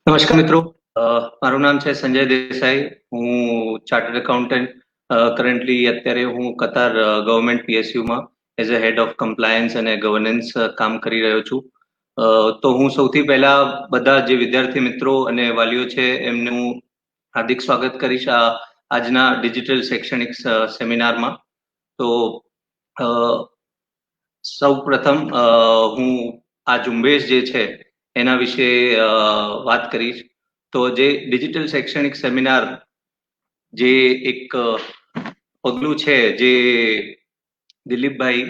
નમસ્કાર મિત્રો, મારું નામ છે સંજય દેસાઈ. હું ચાર્ટર્ડ એકાઉન્ટન્ટ કરન્ટલી અત્યારે હું કતાર ગવર્મેન્ટ પીએસયુમાં as a head of compliance અને ગવર્નન્સ કામ કરી રહ્યો છું. તો હું સૌથી પહેલા બધા જે વિદ્યાર્થી મિત્રો અને વાલીઓ છે એમનું હાર્દિક સ્વાગત કરીશ આજના ડિજિટલ શૈક્ષણિક સેમિનારમાં. તો સૌ પ્રથમ હું આ ઝુંબેશ જે છે એના વિશે વાત કરીશ. તો જે ડિજિટલ શૈક્ષણિક સેમિનાર જે એક પગલું છે જે દિલીપભાઈ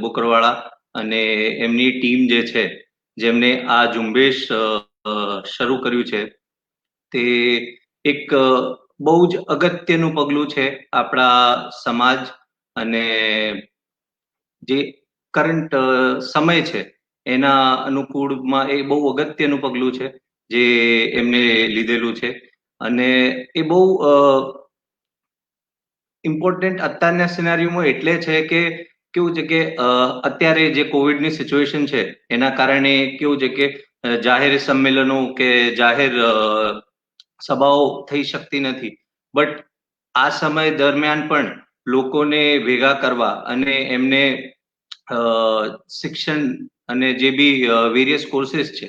બોકરવાળા અને એમની ટીમ જે છે જેમને આ ઝુંબેશ શરૂ કર્યું છે તે એક બહુ જ અગત્યનું પગલું છે આપણા સમાજ અને જે કરંટ સમય છે એના અનુકૂળમાં એ બહુ અગત્યનું પગલું છે જે એમને લીધેલું છે અને એ બહુ ઇમ્પોર્ટન્ટ અત્યારના સિનારીઓમાં એટલે છે કે કેવું છે કે અત્યારે જે કોવિડની સિચ્યુએશન છે એના કારણે કેવું છે કે જાહેર સંમેલનો કે જાહેર સભાઓ થઈ શકતી નથી. બટ આ સમય દરમિયાન પણ લોકોને ભેગા કરવા અને એમને શિક્ષણ અને જે બી વેરિયસ કોર્सेस છે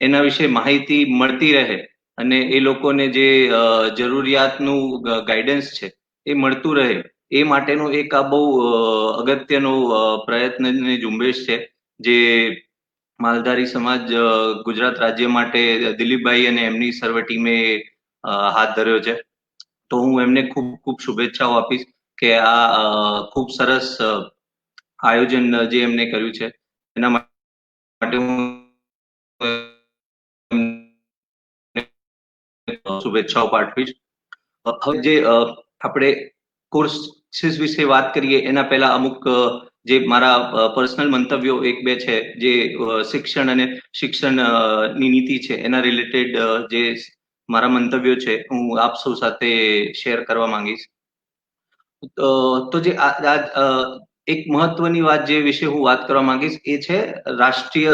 એના વિશે માહિતી મળતી રહે અને એ લોકોને જે જરૂરિયાતનું ગાઈડન્સ છે એ મળતું રહે એ માટેનો એક આ બહુ અગત્યનો પ્રયત્નની ઝુંબેશ છે જે માલધારી સમાજ ગુજરાત રાજ્ય માટે દિલીપભાઈ અને એમની સર્વ ટીમે હાથ ધર્યો છે. તો હું એમને ખૂબ ખૂબ શુભેચ્છાઓ આપીશ કે આ ખૂબ સરસ આયોજન જે એમને કર્યું છે એના માટે હું શુભેચ્છાઓ પાઠવીશ. હવે જે આપણે કોર્સીસ વિશે વાત કરીએ એના પહેલા અમુક જે મારા પર્સનલ મંતવ્યો એક બે છે જે શિક્ષણ અને શિક્ષણની નીતિ છે એના રિલેટેડ જે મારા મંતવ્યો છે હું આપ સૌ સાથે શેર કરવા માંગીશ. તો જે એક મહત્વની વાત જે વિશે હું વાત કરવા માંગીશ એ છે રાષ્ટ્રીય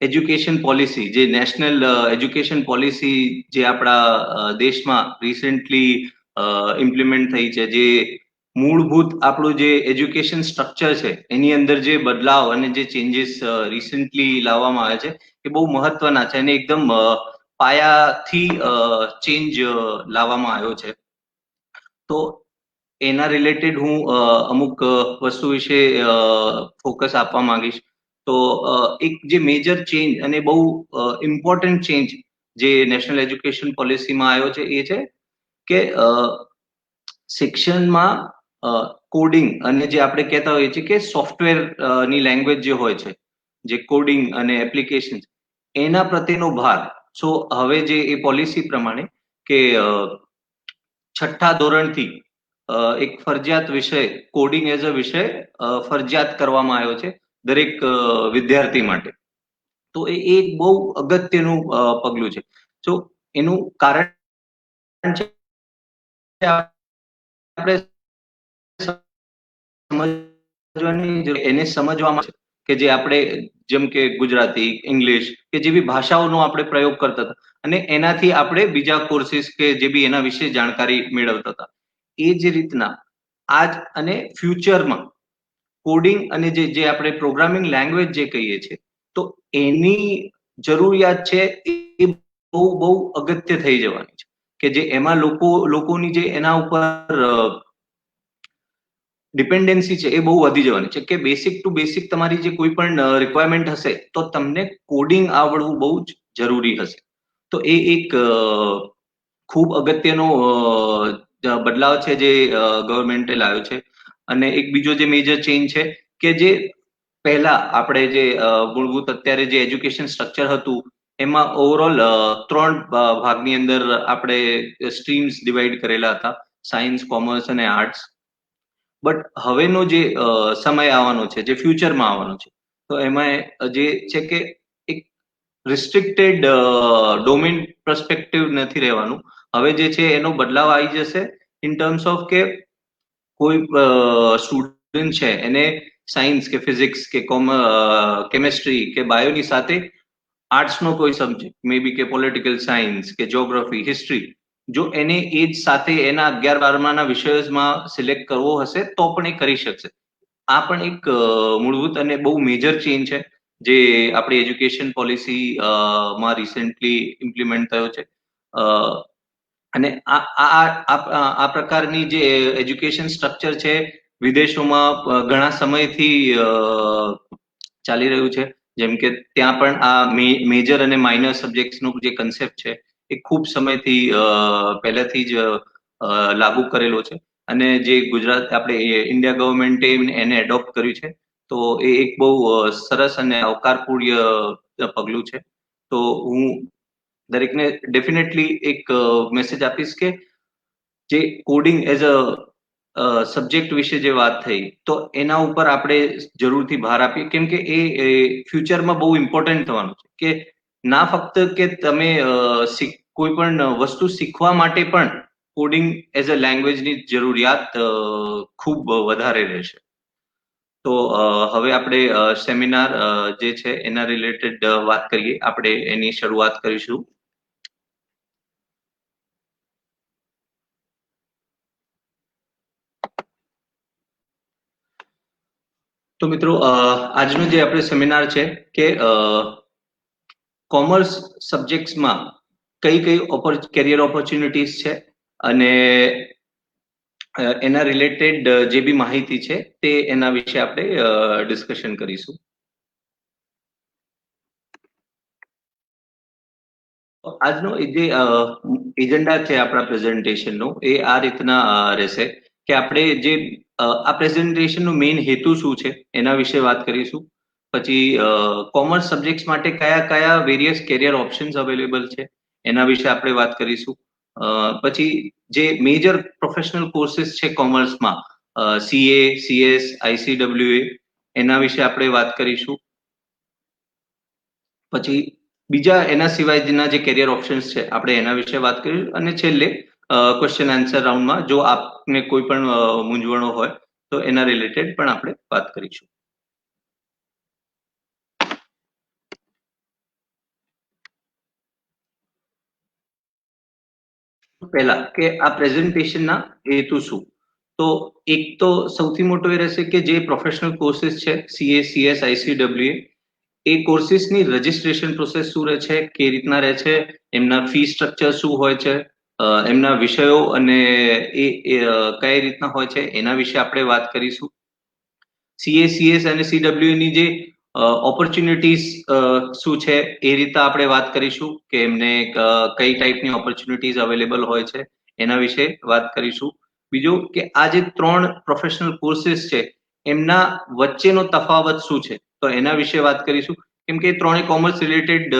એજ્યુકેશન પોલિસી, જે નેશનલ એજ્યુકેશન પોલિસી જે આપણા દેશમાં રિસેન્ટલી ઇમ્પ્લિમેન્ટ થઈ છે, જે મૂળભૂત આપણું જે એજ્યુકેશન સ્ટ્રક્ચર છે એની અંદર જે બદલાવ અને જે ચેન્જીસ રિસેન્ટલી લાવવામાં આવે છે એ બહુ મહત્વના છે અને એકદમ પાયાથી ચેન્જ લાવવામાં આવ્યો છે. તો એના રિલેટેડ હું અમુક વસ્તુ વિશે ફોકસ આપવા માંગીશ. તો એક જે મેજર ચેન્જ અને બહુ ઇમ્પોર્ટન્ટ ચેન્જ જે નેશનલ એજ્યુકેશન પોલિસીમાં આવ્યો છે એ છે કે શિક્ષણમાં કોડિંગ અને જે આપણે કહેતા હોઈએ છીએ કે સોફ્ટવેર ની લેંગ્વેજ જે હોય છે, જે કોડિંગ અને એપ્લિકેશન એના પ્રત્યેનો ભાર. સો હવે જે એ પોલિસી પ્રમાણે કે છઠ્ઠા ધોરણથી એક ફરજિયાત વિષય કોડિંગ એઝ અ વિષય ફરજિયાત કરવામાં આવ્યો છે દરેક વિદ્યાર્થી માટે. તો એ એક બહુ અગત્યનું પગલું છે. તો એનું કારણ છે આપણે સમજવાની એને સમજવામાં કે જે આપણે જેમ કે ગુજરાતી, ઇંગ્લિશ કે જે બી ભાષાઓનો આપણે પ્રયોગ કરતા હતા અને એનાથી આપણે બીજા કોર્સિસ કે જે બી એના વિશે જાણકારી મેળવતા હતા. એ જ રીતના આજ અને ફ્યુચરમાં કોડિંગ અને જે આપણે પ્રોગ્રામિંગ લેંગ્વેજ જે કહીએ છીએ તો એની જરૂરિયાત છે એ બહુ અગત્ય થઈ જવાની છે કે જે એમાં લોકોની જે એના ઉપર ડિપેન્ડન્સી છે એ બહુ વધી જવાની છે કે બેસિક ટુ બેસિક તમારી જે કોઈ પણ રિક્વાયરમેન્ટ હશે તો તમને કોડિંગ આવડવું બહુ જ જરૂરી હશે. તો એ એક ખૂબ અગત્યનો બદલાવ છે જે ગવર્મેન્ટે લાવ્યો છે. અને એક બીજો જે મેજર ચેન્જ છે કે જે પહેલા આપણે જે મૂળભૂત અત્યારે જે એજ્યુકેશન સ્ટ્રક્ચર હતું એમાં ઓવરઓલ 3 ભાગની અંદર આપણે સ્ટ્રીમ્સ ડિવાઈડ કરેલા હતા, સાયન્સ, કોમર્સ અને આર્ટ્સ. બટ હવેનો જે સમય આવવાનો છે, જે ફ્યુચરમાં આવવાનો છે, તો એમાં જે છે કે એક રિસ્ટ્રિક્ટેડ ડોમેન પર્સપેક્ટિવ નથી રહેવાનું. હવે જે છે એનો બદલાવ આવી જશે ઇન ટર્મ્સ ઓફ કે કોઈ સ્ટુડન્ટ છે એને સાયન્સ કે ફિઝિક્સ કે કેમેસ્ટ્રી કે બાયોની સાથે આર્ટ્સનો કોઈ સબ્જેક્ટ મે બી કે પોલિટિકલ સાયન્સ કે જ્યોગ્રાફી હિસ્ટ્રી, જો એને એ જ સાથે એના 11-12માના વિષયોમાં સિલેક્ટ કરવો હશે તો પણ એ કરી શકશે. આ પણ એક મૂળભૂત અને બહુ મેજર ચેન્જ છે જે આપણી એજ્યુકેશન પોલિસી માં રિસેન્ટલી ઇમ્પ્લિમેન્ટ થયો છે. અને આ પ્રકારની જે એજ્યુકેશન સ્ટ્રક્ચર છે વિદેશોમાં ઘણા સમયથી ચાલી રહ્યું છે. જેમ કે ત્યાં પણ આ મેજર અને માઇનર સબ્જેક્ટ્સનો જે કન્સેપ્ટ છે એ ખૂબ સમયથી પહેલાથી જ લાગુ કરેલો છે. અને જે ગુજરાત આપણે ઇન્ડિયા ગવર્મેન્ટે એને એડોપ્ટ કર્યું છે, તો એ એક બહુ સરસ અને આવકારપૂર્ય પગલું છે. તો હું દરેકને ડેફિનેટલી એક મેસેજ આપીશ કે જે કોડિંગ એઝ અ સબ્જેક્ટ વિશે જે વાત થઈ, તો એના ઉપર આપણે જરૂરથી ભાર આપીએ, કેમ કે એ ફ્યુચરમાં બહુ ઇમ્પોર્ટન્ટ થવાનું છે. કે ના ફક્ત કે તમે કોઈ પણ વસ્તુ શીખવા માટે પણ કોડિંગ એઝ અ લેંગ્વેજની જરૂરિયાત ખૂબ વધારે રહેશે. તો હવે આપણે સેમિનાર જે છે એના રિલેટેડ વાત કરીએ. આપણે એની શરૂઆત કરીશું. તો મિત્રો, આજનો જે આપણે સેમિનાર છે કે કોમર્સ સબ્જેક્ટ્સમાં કઈ કઈ કેરિયર ઓપોર્ચ્યુનિટીઝ છે અને એના રિલેટેડ જે બી માહિતી છે તે એના વિશે આપણે ડિસ્કશન કરીશું. આજનો જે એજન્ડા છે આપણા પ્રેઝન્ટેશનનો એ આ રીતના રહેશે કે આપણે જે આ પ્રેઝન્ટેશનનો મેઇન હેતુ શું છે એના વિશે વાત કરીશું. પછી કોમર્સ સબ્જેક્ટ્સ માટે કયા કયા વેરિયસ કેરિયર ઓપ્શન્સ અવેલેબલ છે એના વિશે આપણે વાત કરીશું. પછી જે મેજર પ્રોફેશનલ કોર્सेस છે કોમર્સમાં, સીએ, સીએસ, આઈસીડબ્લ્યુએ, એના વિશે આપણે વાત કરીશું. પછી બીજા એના સિવાયના જે કેરિયર ઓપ્શન્સ છે આપણે એના વિશે વાત કરીશું. અને છેલ્લે ક્વેશ્ચન આન્સર રાઉન્ડમાં જો આપને કોઈ પણ મૂંઝવણો હોય તો એના રિલેટેડ પણ આપણે વાત કરીશું. પહેલા કે આ પ્રેઝન્ટેશનના હેતુ શું, તો એક તો સૌથી મોટો એ રહેશે કે જે પ્રોફેશનલ કોર્सेस છે સીએ, સીએસ, આઈસીડબ્લ્યુએ, એ કોર્सेसની રજિસ્ટ્રેશન પ્રોસેસ શું રહે છે, કઈ રીતના રહે છે, એમના ફી સ્ટ્રક્ચર શું હોય છે, એમના વિષયો અને એ કઈ રીતના હોય છે એના વિશે આપણે વાત કરીશું. સીએ, સીએસ અને સીડબ્લ્યુની જે ઓપોર્ચ્યુનિટીઝ શું છે એ રીતે આપણે વાત કરીશું કે એમને કઈ ટાઈપની ઓપોર્ચ્યુનિટીઝ અવેલેબલ હોય છે એના વિશે વાત કરીશું. બીજું કે આ જે 3 પ્રોફેશનલ કોર્सेस છે એમના વચ્ચેનો તફાવત શું છે, તો એના વિશે વાત કરીશું. કેમ કે ત્રણે કોમર્સ રિલેટેડ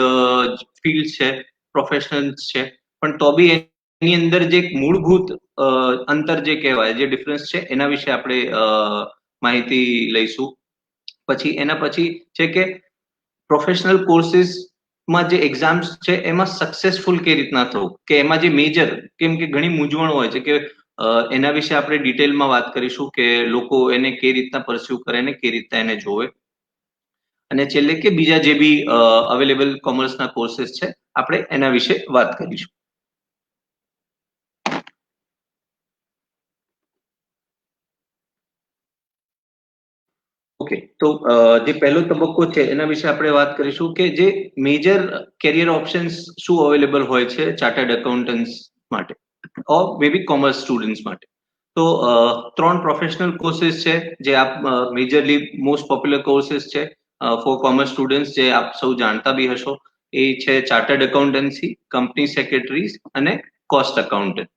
ફિલ્ડ છે, પ્રોફેશનલ્સ છે, પણ તો બી એની અંદર જે મૂળભૂત અંતર જે કહેવાય, જે ડિફરન્સ છે એના વિશે આપણે માહિતી લઈશું. પછી એના પછી છે કે પ્રોફેશનલ કોર્सेसમાં જે એક્ઝામ્સ છે એમાં સક્સેસફુલ કઈ રીતના થવું, કે એમાં જે મેજર, કેમ કે ઘણી મૂંઝવણ હોય છે કે એના વિશે આપણે ડિટેલમાં વાત કરીશું કે લોકો એને કઈ રીતના પરસ્યુ કરે ને કઈ રીતના એને જોવે. અને છેલ્લે કે બીજા જે બી અવેલેબલ કોમર્સના કોર્सेस છે આપણે એના વિશે વાત કરીશું. ઓકે, તો જે પહેલો તબક્કો છે એના વિશે આપણે વાત કરીશું કે જે મેજર કેરિયર ઓપ્શન્સ શું અવેલેબલ હોય છે ચાર્ટર્ડ એકાઉન્ટન્ટ્સ માટે ઓર મે બી કોમર્સ સ્ટુડન્ટ્સ માટે. તો 3 પ્રોફેશનલ કોર્सेस છે જે આપ મેજરલી મોસ્ટ પોપ્યુલર કોર્सेस છે ફોર કોમર્સ સ્ટુડન્ટ્સ, જે આપ સૌ જાણતા બી હશો. એ છે ચાર્ટર્ડ એકાઉન્ટન્સી, કંપની સેક્રેટરીઝ અને કોસ્ટ એકાઉન્ટન્ટ.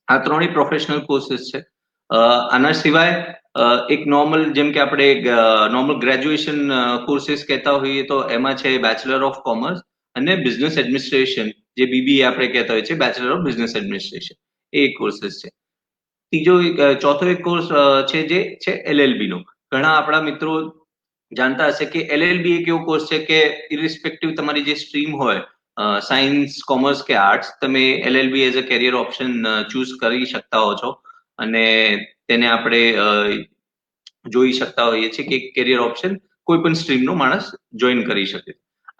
આ ત્રણેય પ્રોફેશનલ કોર્सेस છે. આના સિવાય એક નોર્મલ, જેમ કે આપણે નોર્મલ ગ્રેજ્યુએશન કોર્सेस કહેતા હોઈએ તો એમાં છે બેચલર ઓફ કોમર્સ અને બિઝનેસ એડમિનિસ્ટ્રેશન, જે બીબીએ આપણે કહેતા હોઈએ છીએ, બેચલર ઓફ બિઝનેસ એડમિનિસ્ટ્રેશન, એ એક કોર્सेस છે. ચોથો એક કોર્સ છે જે છે એલએલબી નો. ઘણા આપણા મિત્રો જાણતા હશે કે એલએલબી એક એવો કોર્સ છે કે ઇરિસ્પેક્ટિવ તમારી જે સ્ટ્રીમ હોય, સાયન્સ, કોમર્સ કે આર્ટ્સ, તમે LLB as a career option choose કરી શકતા હો છો અને તેને આપણે જોઈ શકતા હોઈએ છીએ કે કેરિયર ઓપ્શન કોઈ પણ સ્ટ્રીમનો માણસ જોઈન કરી શકે.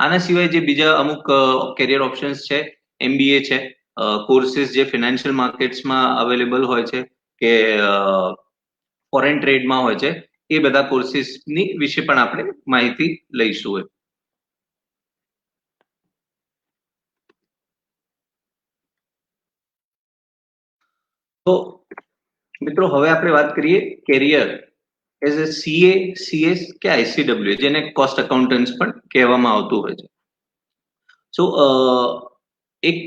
આના સિવાય જે બીજા અમુક કેરિયર ઓપ્શન્સ છે, MBA છે, કોર્सेस જે ફિનાન્શિયલ માર્કેટ્સમાં અવેલેબલ હોય છે કે ફોરેન ટ્રેડમાં હોય છે, એ બધા કોર્सेसની વિશે પણ આપણે માહિતી લઈશું. તો મિત્રો હવે આપણે વાત કરીએ career as a CA, CS કે ICW, જેને કોસ્ટ એકાઉન્ટન્ટ્સ પણ કહેવામાં આવતું હોય છે. સો એક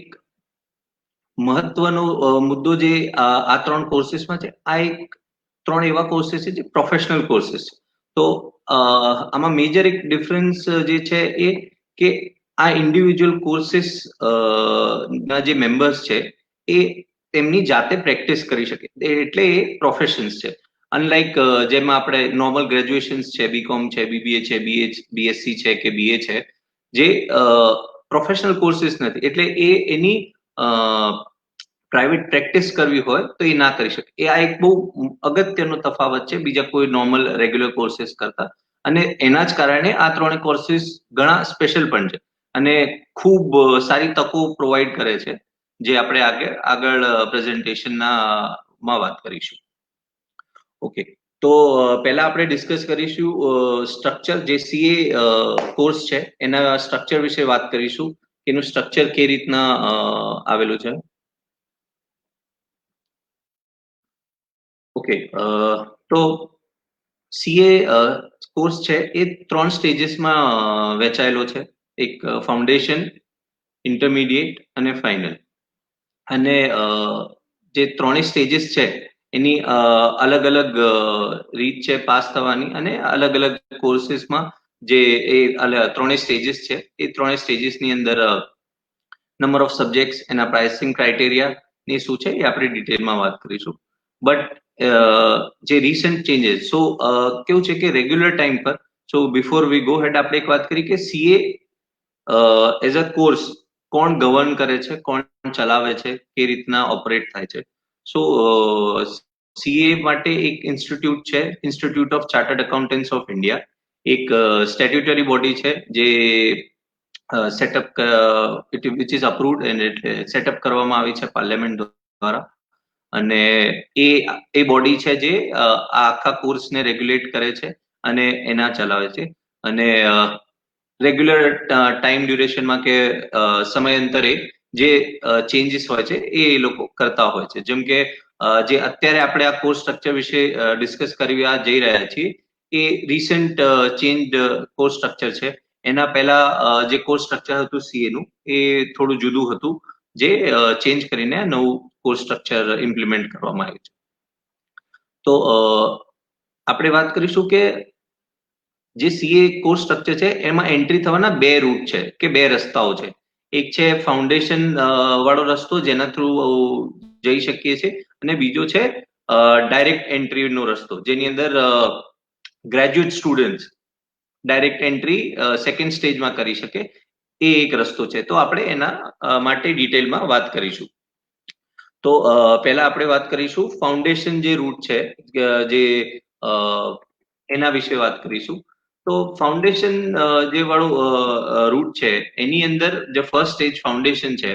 મહત્વનો મુદ્દો જે આ 3 કોર્सेसમાં છે, આ એક 3 એવા કોર્सेस છે જે પ્રોફેશનલ કોર્सेस છે. તો આમાં મેજર એક ડિફરન્સ જે છે એ કે આ ઇન્ડિવિજ્યુઅલ કોર્सेस ના જે મેમ્બર્સ છે એ તેમની જાતે પ્રેક્ટિસ કરી શકે, એટલે એ પ્રોફેશન્સ છે. અનલાઇક જેમાં આપણે નોર્મલ ગ્રેજ્યુએશન્સ છે, BCom છે, BBA છે, BSc છે કે BA છે, જે પ્રોફેશનલ કોર્सेस નથી, એટલે એની પ્રાઇવેટ પ્રેક્ટિસ કરવી હોય તો એ ના કરી શકે. એ આ એક બહુ અગત્યનો તફાવત છે બીજા કોઈ નોર્મલ રેગ્યુલર કોર્सेस કરતા, અને એના જ કારણે આ 3 કોર્सेस ઘણા સ્પેશિયલ પણ છે અને ખૂબ સારી તકો પ્રોવાઈડ કરે છે, જે આપણે આગળ પ્રેઝન્ટેશનમાં વાત કરીશું. ઓકે, તો પહેલા આપણે ડિસ્કસ કરીશું સ્ટ્રક્ચર. જે CA કોર્સ છે એના સ્ટ્રક્ચર વિશે વાત કરીશું, એનું સ્ટ્રક્ચર કઈ રીતના આવેલું છે. ઓકે, તો CA કોર્સ છે એ 3 સ્ટેજીસમાં વહેંચાયેલો છે. એક ફાઉન્ડેશન, ઇન્ટરમીડિયેટ અને ફાઇનલ. અને જે 3 સ્ટેજીસ છે એની અલગ અલગ રીત છે પાસ થવાની, અને અલગ અલગ કોર્सेसમાં જે એ 3 સ્ટેજીસ છે એ 3 સ્ટેજીસની અંદર નંબર ઓફ સબ્જેક્ટ્સ, એના પ્રાઇસિંગ ક્રાઇટેરિયા ની શું છે એ આપણે ડિટેલમાં વાત કરીશું. બટ જે રિસન્ટ ચેન્જીસ, સો કેવું છે કે રેગ્યુલર ટાઈમ પર, સો બિફોર વી ગો હેડ, આપણે એક વાત કરી કે CA એઝ અ કોર્સ કોણ ગવર્ન કરે છે, કોણ ચલાવે છે, કઈ રીતના ઓપરેટ થાય છે. સો CA માટે એક ઇન્સ્ટિટ્યૂટ છે, institute of chartered accountants of India, એક સ્ટેટ્યુટરી બોડી છે જે setup which is approved and setup કરવામાં આવી છે પાર્લામેન્ટ દ્વારા. અને એ બોડી છે જે આ આખા કોર્સને રેગ્યુલેટ કરે છે અને એના ચલાવે છે. અને રેગ્યુલર ટાઈમ ડ્યુરેશનમાં કે સમયાંતરે જે ચેન્જીસ હોય છે એ લોકો કરતા હોય છે. જેમ કે જે અત્યારે આપણે આ કોર્સ સ્ટ્રક્ચર વિશે ડિસ્કસ કરવા જઈ રહ્યા છીએ, એ રિસન્ટ ચેન્જ કોર્સ સ્ટ્રક્ચર છે. એના પહેલા જે કોર્સ સ્ટ્રક્ચર હતું CA નું, એ થોડું જુદું હતું, જે ચેન્જ કરીને નવું કોર્સ સ્ટ્રક્ચર ઇમ્પ્લિમેન્ટ કરવામાં આવ્યું છે. તો આપણે વાત કરીશું કે જે CA કોર્સ સ્ટ્રક્ચર છે એમાં એન્ટ્રી થવાના 2 રૂટ છે કે 2 રસ્તાઓ છે. એક છે ફાઉન્ડેશન વાળો રસ્તો, જેના થ્રુ જઈ શકીએ છીએ, અને બીજો છે ડાયરેક્ટ એન્ટ્રીનો રસ્તો, જેની અંદર graduate students direct entry second સ્ટેજમાં કરી શકે, એ એક રસ્તો છે. તો આપણે એના માટે ડિટેલમાં વાત કરીશું. તો પહેલા આપણે વાત કરીશું ફાઉન્ડેશન જે રૂટ છે, જે એના વિશે વાત કરીશું. તો ફાઉન્ડેશન જે વાળું રૂટ છે, એની અંદર જે ફર્સ્ટ સ્ટેજ ફાઉન્ડેશન છે,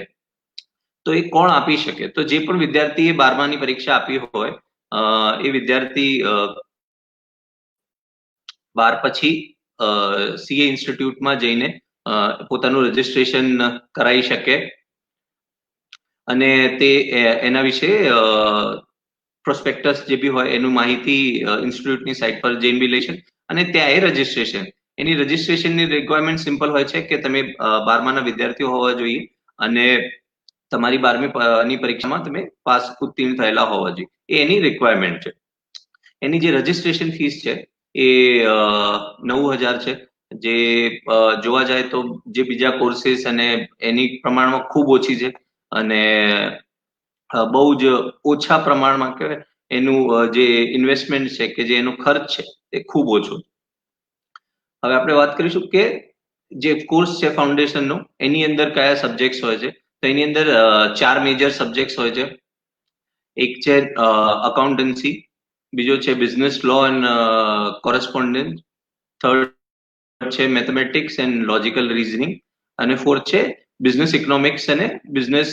તો એ કોણ આપી શકે? તો જે પણ વિદ્યાર્થીએ 12માની પરીક્ષા આપી હોય, એ વિદ્યાર્થી 12 પછી CA ઇન્સ્ટિટ્યૂટમાં જઈને પોતાનું રજીસ્ટ્રેશન કરાવી શકે, અને તે એના વિશે પ્રોસ્પેક્ટસ જે બી હોય એનું માહિતી ઇન્સ્ટિટ્યૂટની સાઇટ પર જઈને બી લઈ શકે. અને ત્યાં એ રજીસ્ટ્રેશન, એની રજીસ્ટ્રેશનની રિક્વાયરમેન્ટ સિમ્પલ હોય છે કે તમે 12માના વિદ્યાર્થીઓ હોવા જોઈએ અને તમારી 12મી પરીક્ષામાં તમે પાસ ઉત્તીર્ણ થયેલા હોવા જોઈએ, એ એની રિક્વાયરમેન્ટ છે. એની જે રજીસ્ટ્રેશન ફીસ છે એ 9,000 છે, જે જોવા જાય તો જે બીજા કોર્सेस અને એની પ્રમાણમાં ખૂબ ઓછી છે, અને બહુ જ ઓછા પ્રમાણમાં કહેવાય એનું જે ઇન્વેસ્ટમેન્ટ છે કે જે એનો ખર્ચ છે એ ખૂબ ઓછો. હવે આપણે વાત કરીશું કે જે કોર્સ છે ફાઉન્ડેશનનો, એની અંદર કયા સબ્જેક્ટ્સ હોય છે. તો એની અંદર 4 મેજર સબ્જેક્ટ્સ હોય છે. એક છે અકાઉન્ટન્સી, બીજો છે બિઝનેસ લો એન્ડ કોરેસ્પોન્ડન્સ, થર્ડ છે મેથેમેટિક્સ એન્ડ લોજિકલ રીઝનિંગ, અને ફોર્થ છે બિઝનેસ ઇકોનોમિક્સ અને બિઝનેસ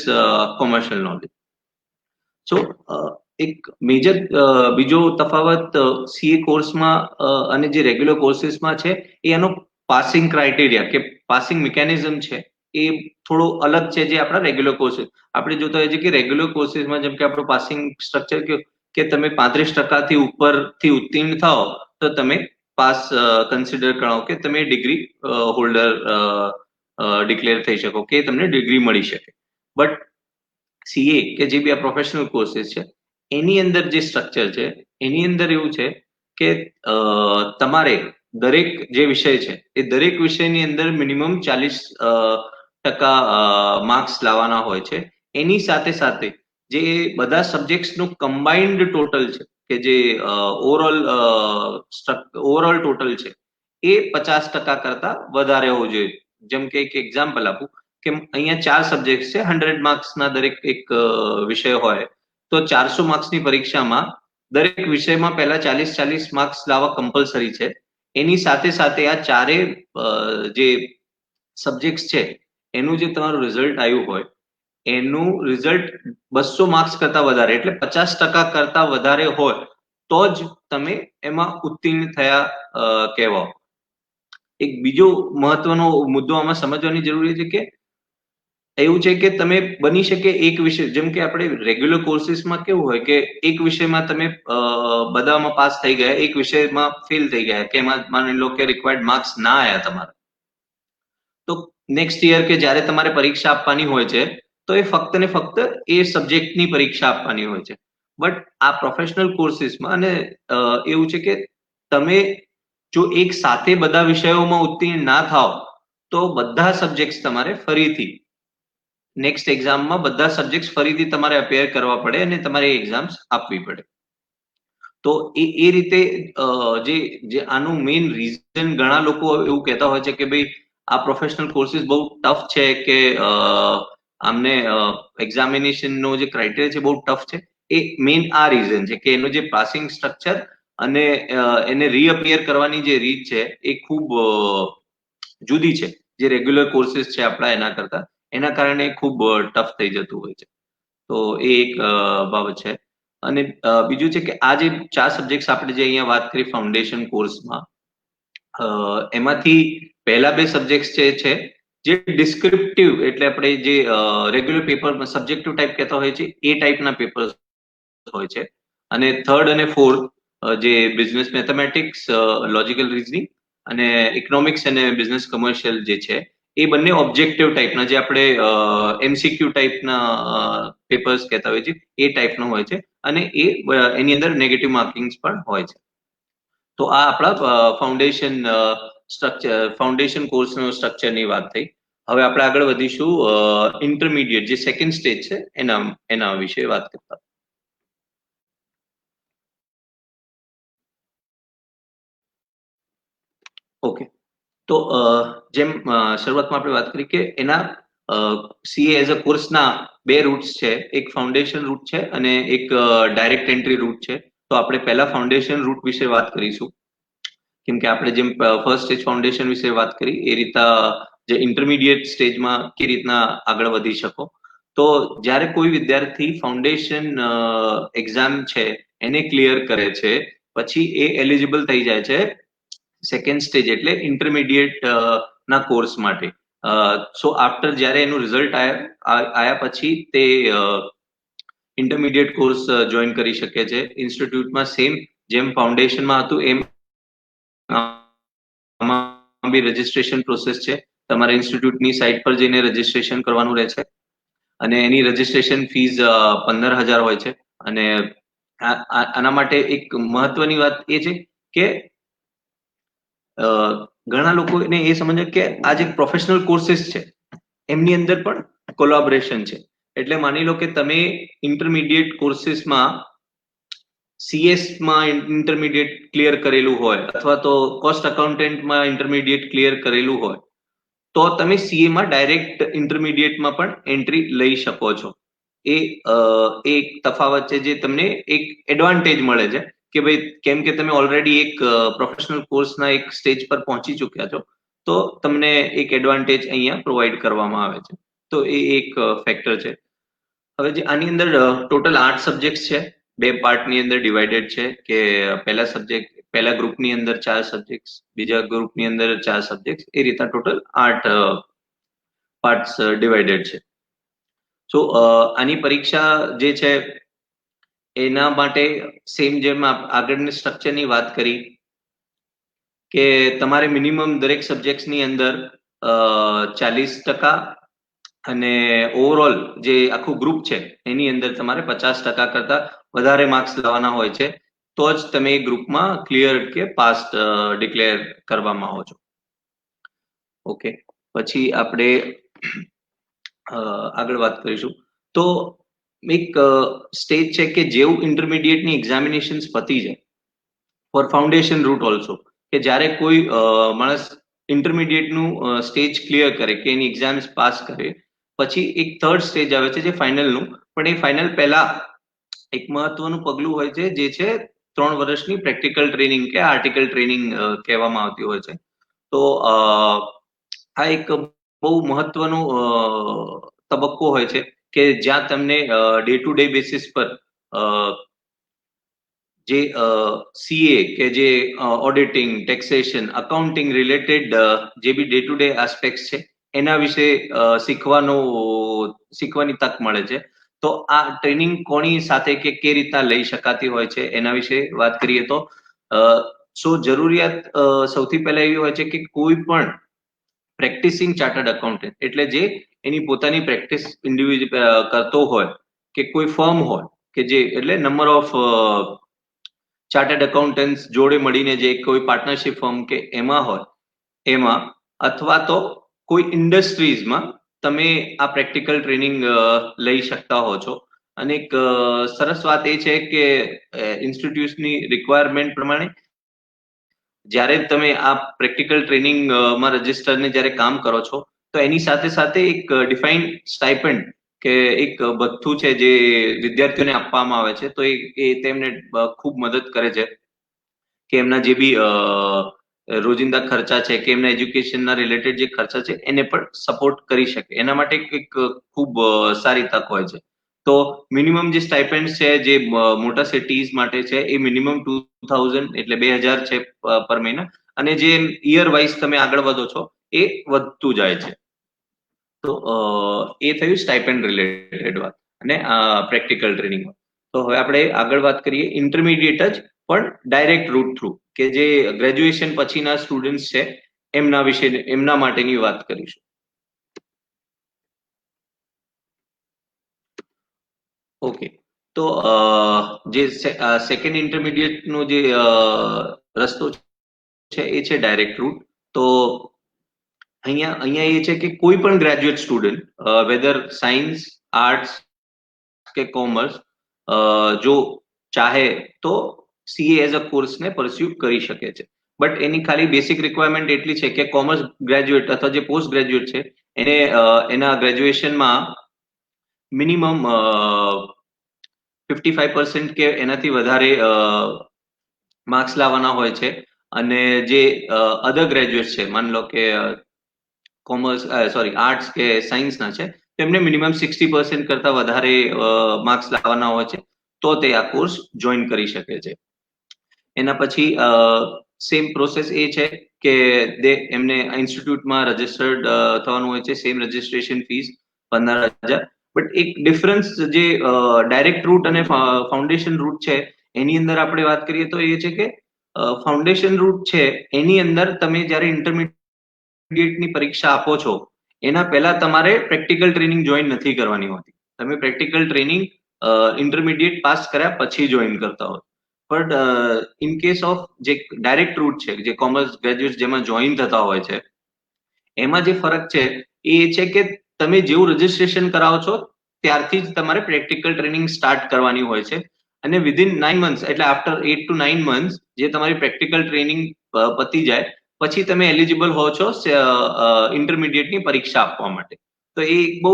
કોમર્શિયલ નોલેજ. સો એક મેજર બીજો તફાવત સીએ કોર્સમાં અને જે રેગ્યુલર કોર્સીસમાં છે એ એનો પાસિંગ ક્રાઇટેરિયા કે પાસિંગ મિકેનિઝમ છે એ થોડો અલગ છે જે આપણા રેગ્યુલર કોર્સીસ. આપણે જોતા હોઈએ છીએ કે રેગ્યુલર કોર્સીસમાં જેમ કે આપણું પાસિંગ સ્ટ્રક્ચર કે તમે 35% ઉપરથી ઉત્તીર્ણ થાઓ તો તમે પાસ કન્સિડર કરાવો કે તમે ડિગ્રી હોલ્ડર ડિક્લેર થઈ શકો કે તમને ડિગ્રી મળી શકે. બટ સીએ કે જે બી આ પ્રોફેશનલ કોર્सेस છે એની અંદર જે સ્ટ્રક્ચર છે એની અંદર એવું છે કે તમારે દરેક જે વિષય છે એ દરેક વિષયની અંદર મિનિમમ 40% માર્ક્સ લાવવાના હોય છે. એની સાથે સાથે જે બધા સબ્જેક્ટ્સનું કમ્બાઇન્ડ ટોટલ છે કે જે ઓવરઓલ ટોટલ છે એ 50% કરતા વધારે હોવું જોઈએ. જેમ કે એક એક્ઝામ્પલ આપું કે અહીંયા 4 સબ્જેક્ટ છે, 100 માર્ક્સના દરેક એક વિષય હોય તો 400 માર્ક્સની પરીક્ષામાં દરેક વિષયમાં પહેલા 40 માર્ક્સ લાવવા કમ્પલસરી છે. એની સાથે સાથે આ ચારે જે સબ્જેક્ટ છે એનું જે તમારું રિઝલ્ટ આવ્યું હોય એનું રિઝલ્ટ 200 માર્ક્સ કરતા વધારે એટલે 50% કરતા વધારે હોય તો જ તમે એમાં ઉત્તીર્ણ થયા કહેવાઓ. એક બીજો મહત્વનો મુદ્દો આમાં સમજવાની જરૂરી છે કે એવું છે કે તમે બની શકે એક વિષય, જેમ કે આપણે રેગ્યુલર કોર્સીસમાં કેવું હોય કે એક વિષયમાં તમે બધામાં પાસ થઈ ગયા, એક વિષયમાં ફેલ થઈ ગયા કે એમાં માની લો કે રિક્વાયર્ડ માર્ક્સ ના આવ્યા તમારા, તો નેક્સ્ટ યર કે જ્યારે તમારે પરીક્ષા આપવાની હોય છે તો એ ફક્ત ને ફક્ત એ સબ્જેક્ટની પરીક્ષા આપવાની હોય છે. બટ આ પ્રોફેશનલ કોર્સીસમાં અને એવું છે કે તમે જો એક સાથે બધા વિષયોમાં ઉત્તીર્ણ ના થાવ તો બધા સબ્જેક્ટ્સ તમારે ફરીથી નેક્સ્ટ એક્ઝામમાં બધા સબ્જેક્ટ્સ ફરીથી તમારે અપેર કરવા પડે અને તમારે એક્ઝામ્સ આપવી પડે. તો એ રીતે જે આનું મેઇન રીઝન ઘણા લોકો એવું કહેતા હોય છે કે ભાઈ આ પ્રોફેશનલ કોર્સીસ બહુ ટફ છે કે આમને એક્ઝામિનેશનનો જે ક્રાઇટેરિયા છે બહુ ટફ છે. એ મેઇન આ રીઝન છે કે એનું જે પાસિંગ સ્ટ્રક્ચર અને એને રીઅપિયર કરવાની જે રીત છે એ ખૂબ જુદી છે જે રેગ્યુલર કોર્સીસ છે આપણા એના કરતા, એના કારણે ખૂબ ટફ થઈ જતું હોય છે. તો એ એક બાબત છે. અને બીજું છે કે આ જે 4 સબ્જેક્ટ્સ આપણે જે અહીંયા વાત કરી ફાઉન્ડેશન કોર્સમાં, એમાંથી પહેલા 2 સબ્જેક્ટ્સ છે જે ડિસ્ક્રિપ્ટિવ એટલે આપણે જે રેગ્યુલર પેપર સબ્જેક્ટિવ ટાઈપ કહેતા હોય છે એ ટાઈપના પેપર્સ હોય છે. અને થર્ડ અને ફોર્થ જે બિઝનેસ મેથેમેટિક્સ, લોજિકલ રીઝનિંગ અને ઇકોનોમિક્સ અને બિઝનેસ કોમર્શિયલ જે છે એ બંને ઓબ્જેક્ટિવ ટાઈપના જે આપણે એમસીક્યુ ટાઈપના પેપર્સ કહેતા હોય છે એ ટાઈપનો હોય છે અને એની અંદર નેગેટિવ માર્કિંગ્સ પણ હોય છે. તો આ આપણા ફાઉન્ડેશન કોર્સનો સ્ટ્રક્ચરની વાત થઈ. હવે આપણે આગળ વધીશું ઇન્ટરમીડિયેટ જે સેકન્ડ સ્ટેજ છે એના વિશે વાત કરતા. ઓકે, તો જેમ શરૂઆતમાં આપણે વાત કરી કે એના સીએ એઝ અ કોર્સના 2 રૂટ્સ છે, એક ફાઉન્ડેશન રૂટ છે અને એક ડાયરેક્ટ એન્ટ્રી રૂટ છે. તો આપણે પહેલા ફાઉન્ડેશન રૂટ વિશે વાત કરીશું, કેમ કે આપણે જેમ ફર્સ્ટ સ્ટેજ ફાઉન્ડેશન વિશે વાત કરી એ રીતના જે ઇન્ટરમીડિયેટ સ્ટેજમાં કે રીતના આગળ વધી શકો. તો જ્યારે કોઈ વિદ્યાર્થી ફાઉન્ડેશન એક્ઝામ છે એને ક્લિયર કરે છે પછી એ એલિજિબલ થઈ જાય છે સેકન્ડ સ્ટેજ એટલે ઇન્ટરમીડિયેટ ના કોર્સ માટે. સો આફ્ટર જ્યારે એનું રિઝલ્ટ આયા પછી તે ઇન્ટરમીડિયેટ કોર્સ જોઈન કરી શકે છે ઇન્સ્ટિટ્યૂટમાં. સેમ જેમ ફાઉન્ડેશનમાં હતું એમ આમાં બી રજિસ્ટ્રેશન પ્રોસેસ છે. તમારે ઇન્સ્ટિટ્યૂટની સાઇટ પર જઈને રજિસ્ટ્રેશન કરવાનું રહે છે અને એની રજિસ્ટ્રેશન ફીસ 15,000 હોય છે. અને આના માટે એક મહત્વની વાત એ છે કે ઘણા લોકોને એ સમજે કે આ જે પ્રોફેશનલ કોર્सेस છે એમની અંદર પણ કોલેબોરેશન છે. એટલે માની લો કે તમે ઇન્ટરમીડિયેટ કોર્सेसમાં સીએસમાં ઇન્ટરમીડિયેટ ક્લિયર કરેલું હોય અથવા તો કોસ્ટ અકાઉન્ટન્ટમાં ઇન્ટરમીડિયેટ ક્લિયર કરેલું હોય તો તમે સીએમાં ડાયરેક્ટ ઇન્ટરમીડિયેટમાં પણ એન્ટ્રી લઈ શકો છો. એ એક તફાવત છે જે તમને એક એડવાન્ટેજ મળે છે કે ભાઈ કેમ કે તમે ઓલરેડી એક પ્રોફેશનલ કોર્સના એક સ્ટેજ પર પહોંચી ચૂક્યા છો તો તમને એક એડવાન્ટેજ અહીંયા પ્રોવાઈડ કરવામાં આવે છે. તો એ એક ફેક્ટર છે. હવે જે આની અંદર ટોટલ 8 સબ્જેક્ટ છે, 2 પાર્ટની અંદર ડિવાઇડેડ છે કે પહેલા ગ્રુપની અંદર 4 સબ્જેક્ટ, બીજા ગ્રુપની અંદર 4 સબ્જેક્ટ, એ રીતના ટોટલ 8 પાર્ટ્સ ડિવાઇડેડ છે. સો આની પરીક્ષા જે છે એના માટે સેમ જેમ આગળની સ્ટ્રક્ચરની વાત કરી કે તમારે મિનિમમ દરેક સબ્જેક્ટ્સની અંદર 40% અને ઓવરઓલ જે આખું ગ્રુપ છે એની અંદર તમારે 50% કરતા વધારે માર્ક્સ લાવવાના હોય છે, તો જ તમે એ ગ્રુપમાં ક્લિયર કે પાસ ડિક્લેર કરવામાં આવો છો. ઓકે, પછી આપણે આગળ વાત કરીશું. તો એક સ્ટેજ છે કે જેવું ઇન્ટરમીડિયેટની એક્ઝામિનેશન્સ પતી જાય ફોર ફાઉન્ડેશન રૂટ ઓલ્સો, કે જ્યારે કોઈ માણસ ઇન્ટરમીડિયેટનું સ્ટેજ ક્લિયર કરે કે એની એક્ઝામ્સ પાસ કરે, પછી એક થર્ડ સ્ટેજ આવે છે જે ફાઇનલનું. પણ એ ફાઇનલ પહેલા એક મહત્વનું પગલું હોય છે જે છે 3 વર્ષની પ્રેક્ટિકલ ટ્રેનિંગ કે આર્ટિકલ ટ્રેનિંગ કહેવામાં આવતી હોય છે. તો આ એક બહુ મહત્વનો તબક્કો હોય છે કે જ્યાં તમને ડે ટુ ડે બેસિસ પર જે સીએ કે જે ઓડિટિંગ, ટેક્સેશન, અકાઉન્ટિંગ રિલેટેડ જે બી ડે ટુ ડે આસ્પેક્ટ છે એના વિશે શીખવાની તક મળે છે. તો આ ટ્રેનિંગ કોની સાથે કે કઈ રીતના લઈ શકાતી હોય છે એના વિશે વાત કરીએ તો જરૂરિયાત સૌથી પહેલા એવી હોય છે કે કોઈ પણ પ્રેક્ટિસિંગ ચાર્ટર્ડ એકાઉન્ટન્ટ, એટલે જે એની પોતાની પ્રેક્ટિસ ઇન્ડિવિજ્યુઅલ કરતો હોય કે કોઈ ફર્મ હોય કે જે એટલે નંબર ઓફ ચાર્ટર્ડ એકાઉન્ટન્ટ્સ જોડે મળીને જે કોઈ પાર્ટનરશિપ ફર્મ કે એમાં હોય, એમાં અથવા તો કોઈ ઇન્ડસ્ટ્રીઝમાં તમે આ પ્રેક્ટિકલ ટ્રેનિંગ લઈ શકતા હો છો. અને એક સરસ વાત એ છે કે ઇન્સ્ટિટ્યૂટની રિક્વાયરમેન્ટ પ્રમાણે જ્યારે તમે આ પ્રેક્ટિકલ ટ્રેનિંગમાં રજિસ્ટરને જ્યારે કામ કરો છો તો એની સાથે સાથે એક ડિફાઇન્ડ સ્ટાઇપેન્ડ કે એક ભથ્થું છે જે વિદ્યાર્થીઓને આપવામાં આવે છે, તો એ તેમને ખૂબ મદદ કરે છે કે એમના જે બી રોજિંદા ખર્ચા છે કે એમના એજ્યુકેશનના રિલેટેડ જે ખર્ચા છે એને પણ સપોર્ટ કરી શકે. એના માટે એક ખૂબ સારી તક હોય છે. તો મિનિમમ જે સ્ટાઇપેન્ડ છે જે મોટા સિટીઝ માટે છે એ મિનિમમ 2000 એટલે 2000 છે પર મહિના, અને જે યર વાઇઝ તમે આગળ વધો છો એ વધતું જાય છે. તો એ થયું સ્ટાઇપેન્ડ રિલેટેડ વાત અને પ્રેક્ટિકલ ટ્રેનિંગ. તો હવે આપણે આગળ વાત કરીએ ઇન્ટરમીડિયેટ જ પણ ડાયરેક્ટ રૂટ થ્રુ, કે જે ગ્રેજ્યુએશન પછીના સ્ટુડન્ટ્સ છે એમના વિશે, એમના માટેની વાત કરીશું. ઓકે, તો જે સેકન્ડ ઇન્ટરમીડિયેટ નો જે રસ્તો છે એ છે ડાયરેક્ટ રૂટ. તો અહીંયા એ છે કે કોઈ પણ graduate student whether science, arts કે કોમર્સ જો ચાહે તો સીએ એઝ અ કોર્સને પરસ્યુ કરી શકે છે. બટ એની ખાલી બેસિક રિક્વાયરમેન્ટ એટલી છે કે કોમર્સ ગ્રેજ્યુએટ અથવા જે પોસ્ટ ગ્રેજ્યુએટ છે એને એના ગ્રેજ્યુએશનમાં મિનિમમ 55% કે એનાથી વધારે માર્ક્સ લાવવાના હોય છે. અને જે અધર ગ્રેજ્યુએટ છે, માની લો કે કોમર્સ આર્ટ્સ કે સાયન્સના છે, તેમને મિનિમમ 60% કરતા વધારે માર્ક્સ લાવવાના હોય છે, તો તે આ કોર્સ જોઈન કરી શકે છે. એના પછી સેમ પ્રોસેસ એ છે કે એમને ઇન્સ્ટિટ્યૂટમાં રજિસ્ટર્ડ થવાનું હોય છે, સેમ રજિસ્ટ્રેશન ફીસ 15,000. બટ એક ડિફરન્સ જે ડાયરેક્ટ રૂટ અને ફાઉન્ડેશન રૂટ છે એની અંદર આપણે વાત કરીએ તો એ છે કે ફાઉન્ડેશન રૂટ છે એની અંદર તમે જ્યારે ઇન્ટરમીડિયેટની પરીક્ષા આપો છો એના પહેલા તમારે પ્રેક્ટિકલ ટ્રેનિંગ જોઈન નથી કરવાની હોતી. તમે પ્રેક્ટિકલ ટ્રેનિંગ ઇન્ટરમીડિયેટ પાસ કર્યા પછી જોઈન કરતા હો. પણ ઇન કેસ ઓફ જે ડાયરેક્ટ રૂટ છે, જે કોમર્સ ગ્રેજ્યુએટ જેમાં જોઈન થતા હોય છે, એમાં જે ફરક છે એ છે કે તમે જેવું રજિસ્ટ્રેશન કરાવો છો ત્યારથી જ તમારે પ્રેક્ટિકલ ટ્રેનિંગ સ્ટાર્ટ કરવાની હોય છે. અને વિધિન 9 મંથ્સ એટલે આફ્ટર 8 to 9 મંથ્સ જે તમારી પ્રેક્ટિકલ ટ્રેનિંગ પતી જાય પછી તમે એલિજિબલ હો છો ઇન્ટરમીડિયેટની પરીક્ષા આપવા માટે. તો એ એક બહુ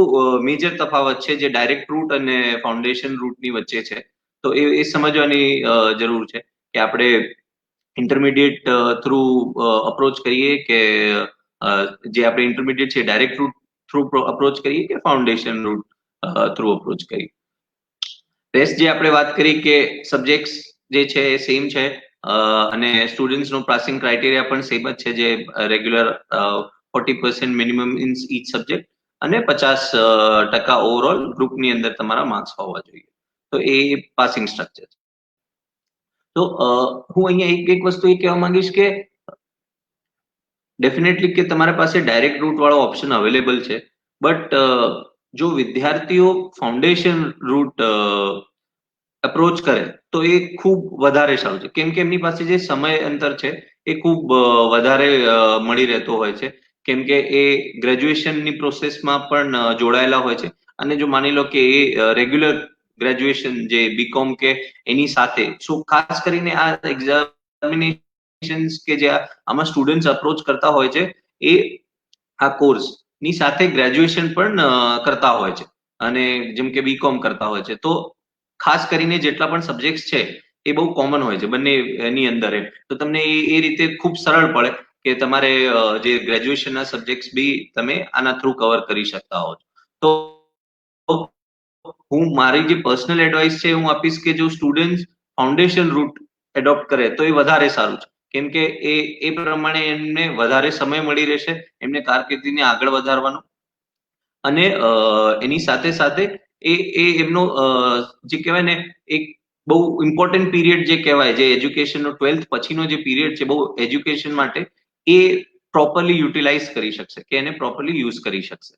મેજર તફાવત છે જે ડાયરેક્ટ રૂટ અને ફાઉન્ડેશન રૂટની વચ્ચે છે. તો એ સમજવાની જરૂર છે કે આપણે ઇન્ટરમીડિયેટ થ્રુ અપ્રોચ કરીએ કે જે આપણે ઇન્ટરમીડિયેટ છે ડાયરેક્ટ રૂટ થ્રુ અપ્રોચ કરીએ કે ફાઉન્ડેશન રૂટ થ્રુ અપ્રોચ કરીએ. રેસ્ટ જે આપણે વાત કરી કે સબ્જેક્ટ્સ જે છે એ સેમ છે અને સ્ટુડન્ટ્સનો પાસિંગ ક્રાઇટેરિયા પણ સેમ જ છે, જે regular 40% minimum in each subject અને 50% ઓવરઓલ ગ્રુપની અંદર તમારા માર્ક્સ હોવા જોઈએ. તો એ પાસિંગ સ્ટ્રક્ચર છે. તો હું અહીંયા એક વસ્તુ એ કહેવા માંગીશ કે ડેફિનેટલી કે તમારા પાસે ડાયરેક્ટ રૂટ વાળો ઓપ્શન અવેલેબલ છે, બટ જો વિદ્યાર્થીઓ ફાઉન્ડેશન રૂટ અપ્રોચ કરે તો એ ખૂબ વધારે સારું છે, કેમ કે એમની પાસે જે સમય અંતર છે એ ખૂબ વધારે મળી રહેતો હોય છે, કેમ કે એ ગ્રેજ્યુએશનની પ્રોસેસમાં પણ જોડાયેલા હોય છે. અને જો માની લો કે એ રેગ્યુલર ગ્રેજ્યુએશન જે બીકોમ કે એની સાથે ખાસ કરીને આ એક્ઝામિનેશન્સ કે જે આમાં સ્ટુડન્ટ્સ અપ્રોચ કરતા હોય છે એ આ કોર્સ ની સાથે ગ્રેજ્યુએશન પણ કરતા હોય છે અને જેમ કે બીકોમ કરતા હોય છે. તો ખાસ કરીને જેટલા પણ સબ્જેક્ટ છે એ બહુ કોમન હોય છે બંને એની અંદર, તો તમને એ રીતે ખૂબ સરળ પડે કે તમારે જે ગ્રેજ્યુએશનના સબ્જેક્ટ્સ બી તમે આના થ્રુ કવર કરી શકતા હો. તો હું મારી જે પર્સનલ એડવાઇસ છે હું આપીશ કે જો સ્ટુડન્ટ ફાઉન્ડેશન રૂટ એડોપ્ટ કરે તો એ વધારે સારું છે, કેમ કે એ પ્રમાણે એમને વધારે સમય મળી રહેશે એમને કારકિર્દીને આગળ વધારવાનો. અને એની સાથે સાથે એ એમનો જે કહેવાય ને એક બહુ ઇમ્પોર્ટન્ટ પીરિયડ જે કહેવાય, જે એજ્યુકેશનનો 12th પછીનો જે પીરિયડ છે બહુ એજ્યુકેશન માટે, એ પ્રોપરલી યુટિલાઇઝ કરી શકશે કે એને પ્રોપરલી યુઝ કરી શકશે.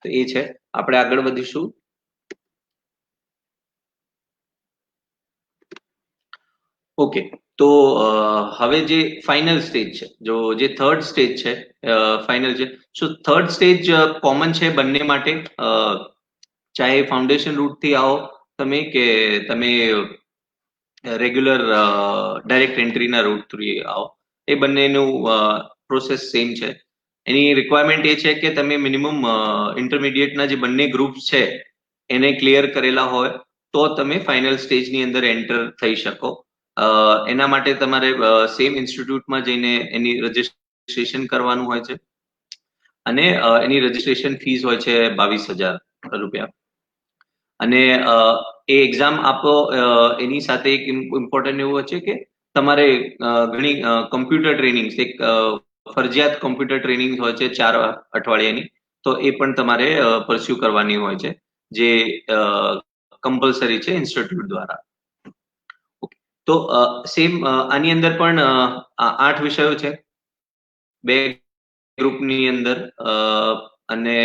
તો એ છે. આપણે આગળ વધીશું. ઓકે, તો હવે જે ફાઇનલ સ્ટેજ છે, જે થર્ડ સ્ટેજ છે ફાઇનલ છે, સો થર્ડ સ્ટેજ કોમન છે બંને માટે, ચાહે ફાઉન્ડેશન રૂટ થી આવો તમે કે તમે રેગ્યુલર ડાયરેક્ટ એન્ટ્રીના રૂટ થ્રુ આવો, એ બંનેનું પ્રોસેસ સેમ છે. એની રિક્વાયરમેન્ટ એ છે કે તમે મિનિમમ ઇન્ટરમીડિયેટના જે બંને ગ્રુપ્સ છે એને ક્લિયર કરેલા હોય તો તમે ફાઇનલ સ્ટેજની અંદર એન્ટર થઈ શકો. એના માટે તમારે સેમ ઇન્સ્ટિટ્યૂટમાં જઈને એની રજીસ્ટ્રેશન કરવાનું હોય છે અને એની રજીસ્ટ્રેશન ફીસ હોય છે 22,000 રૂપિયા. અને એ એક્ઝામ આપો એની સાથે એક ઇમ્પોર્ટન્ટ એવું છે કે તમારે ઘણી કમ્પ્યુટર ટ્રેનિંગ, એક ફરજિયાત કમ્પ્યુટર ટ્રેનિંગ હોય છે 4 અઠવાડિયાની, તો એ પણ તમારે પરસ્યુ કરવાની હોય છે, જે કમ્પલસરી છે ઇન્સ્ટિટ્યૂટ દ્વારા. તો સેમ આની અંદર પણ 8 વિષયો છે 2 ગ્રુપની અંદર, અને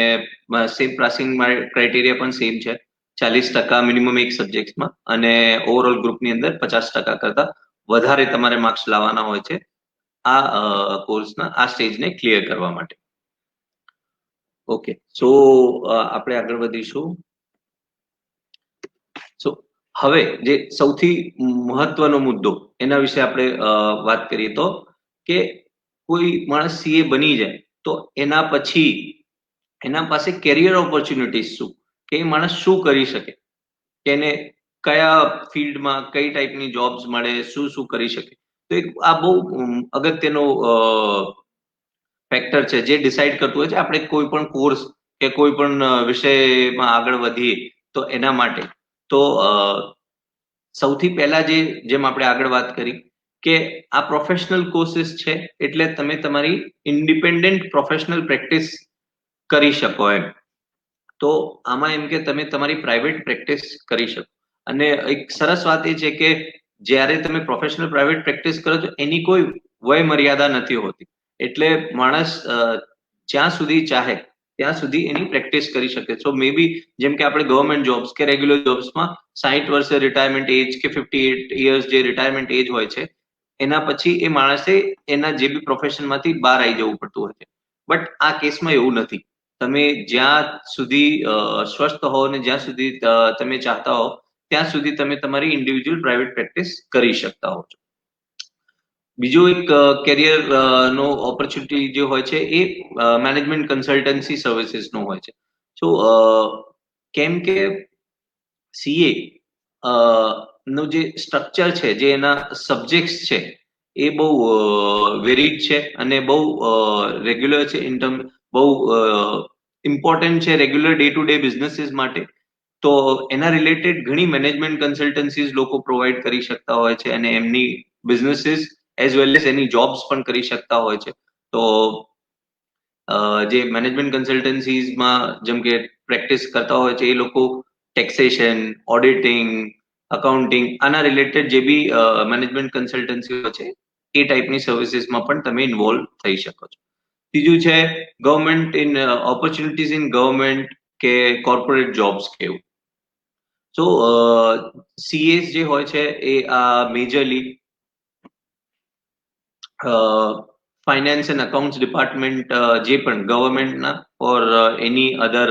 સેમ પાસિંગ ક્રાઇટેરિયા પણ સેમ છે, 40% મિનિમમ એક સબ્જેક્ટમાં અને ઓવરઓલ ગ્રુપની અંદર 50% કરતા વધારે તમારે માર્ક્સ લાવવાના હોય છે આ કોર્સના આ સ્ટેજને ક્લિયર કરવા માટે. ઓકે, સો આપણે આગળ વધીશું. સો હવે જે સૌથી મહત્વનો મુદ્દો એના વિશે આપણે વાત કરીએ તો કે કોઈ માણસ સીએ બની જાય તો એના પછી એના પાસે કેરિયર ઓપોર્ચ્યુનિટીઝ શું, કે એ માણસ શું કરી શકે, કે એને કયા ફિલ્ડમાં કઈ ટાઈપની જોબ્સ મળે, શું શું કરી શકે. તો એક આ બહુ અગત્યનો ફેક્ટર છે જે ડિસાઇડ કરતું હોય છે આપણે કોઈ પણ કોર્સ કે કોઈ પણ વિષયમાં આગળ વધીએ તો એના માટે. તો સૌથી પહેલા જેમ આપણે આગળ વાત કરી કે આ પ્રોફેશનલ કોર્સીસ છે એટલે તમે તમારી ઇન્ડિપેન્ડન્ટ પ્રોફેશનલ પ્રેક્ટિસ કરી શકો એમ. તો આમાં એમ કે તમે તમારી પ્રાઇવેટ પ્રેક્ટિસ કરી શકો. અને એક સરસ વાત એ છે કે જ્યારે તમે પ્રોફેશનલ પ્રાઇવેટ પ્રેક્ટિસ કરો છો એની કોઈ વય મર્યાદા નથી હોતી, એટલે માણસ જ્યાં સુધી ચાહે ત્યાં સુધી એની પ્રેક્ટિસ કરી શકે. સો મે બી જેમ કે આપણે ગવર્મેન્ટ જોબ્સ કે રેગ્યુલર જોબ્સમાં 60 વર્ષે રિટાયરમેન્ટ એજ કે 58 યર્સ જે રિટાયરમેન્ટ એજ હોય છે એના પછી એ માણસે એના જે બી પ્રોફેશનમાંથી બહાર આવી જવું પડતું હોય છે. બટ આ કેસમાં એવું નથી. તમે જ્યાં સુધી સ્વસ્થ હો અને જ્યાં સુધી તમે ચાહતા હો ત્યાં સુધી તમે તમારી ઇન્ડિવિજ્યુઅલ પ્રાઇવેટ પ્રેક્ટિસ કરી શકતા હો છો. બીજો એક કેરિયર નો ઓપોર્ચ્યુનિટી જે હોય છે એ મેનેજમેન્ટ કન્સલ્ટન્સી સર્વિસીસ નો હોય છે. સો કેમ કે સીએ નું જે સ્ટ્રક્ચર છે, જે એના સબ્જેક્ટ્સ છે એ બહુ વેરીડ છે અને બહુ રેગ્યુલર છે ઇન ટર્મ, બહુ ઇમ્પોર્ટન્ટ છે regular day to day businesses માટે. તો એના રિલેટેડ ઘણી મેનેજમેન્ટ કન્સલ્ટન્સીઝ લોકો પ્રોવાઈડ કરી શકતા હોય છે અને એમની બિઝનેસીસ એઝ વેલ એઝ એની જોબ્સ પણ કરી શકતા હોય છે. તો જે મેનેજમેન્ટ કન્સલ્ટન્સીઝમાં જેમ કે પ્રેક્ટિસ કરતા હોય છે એ લોકો ટેક્સેશન, ઓડિટિંગ, અકાઉન્ટિંગ આના રિલેટેડ જે બી મેનેજમેન્ટ કન્સલ્ટન્સીઓ છે એ ટાઈપની સર્વિસીસમાં પણ તમે ઇન્વોલ્વ થઈ શકો છો. ત્રીજું છે government in opportunities in government કે કોર્પોરેટ જોબ્સ કેવું. સો સીએસ જે હોય છે એ majorly finance and accounts department જે પણ ગવર્મેન્ટના ઓર એની અધર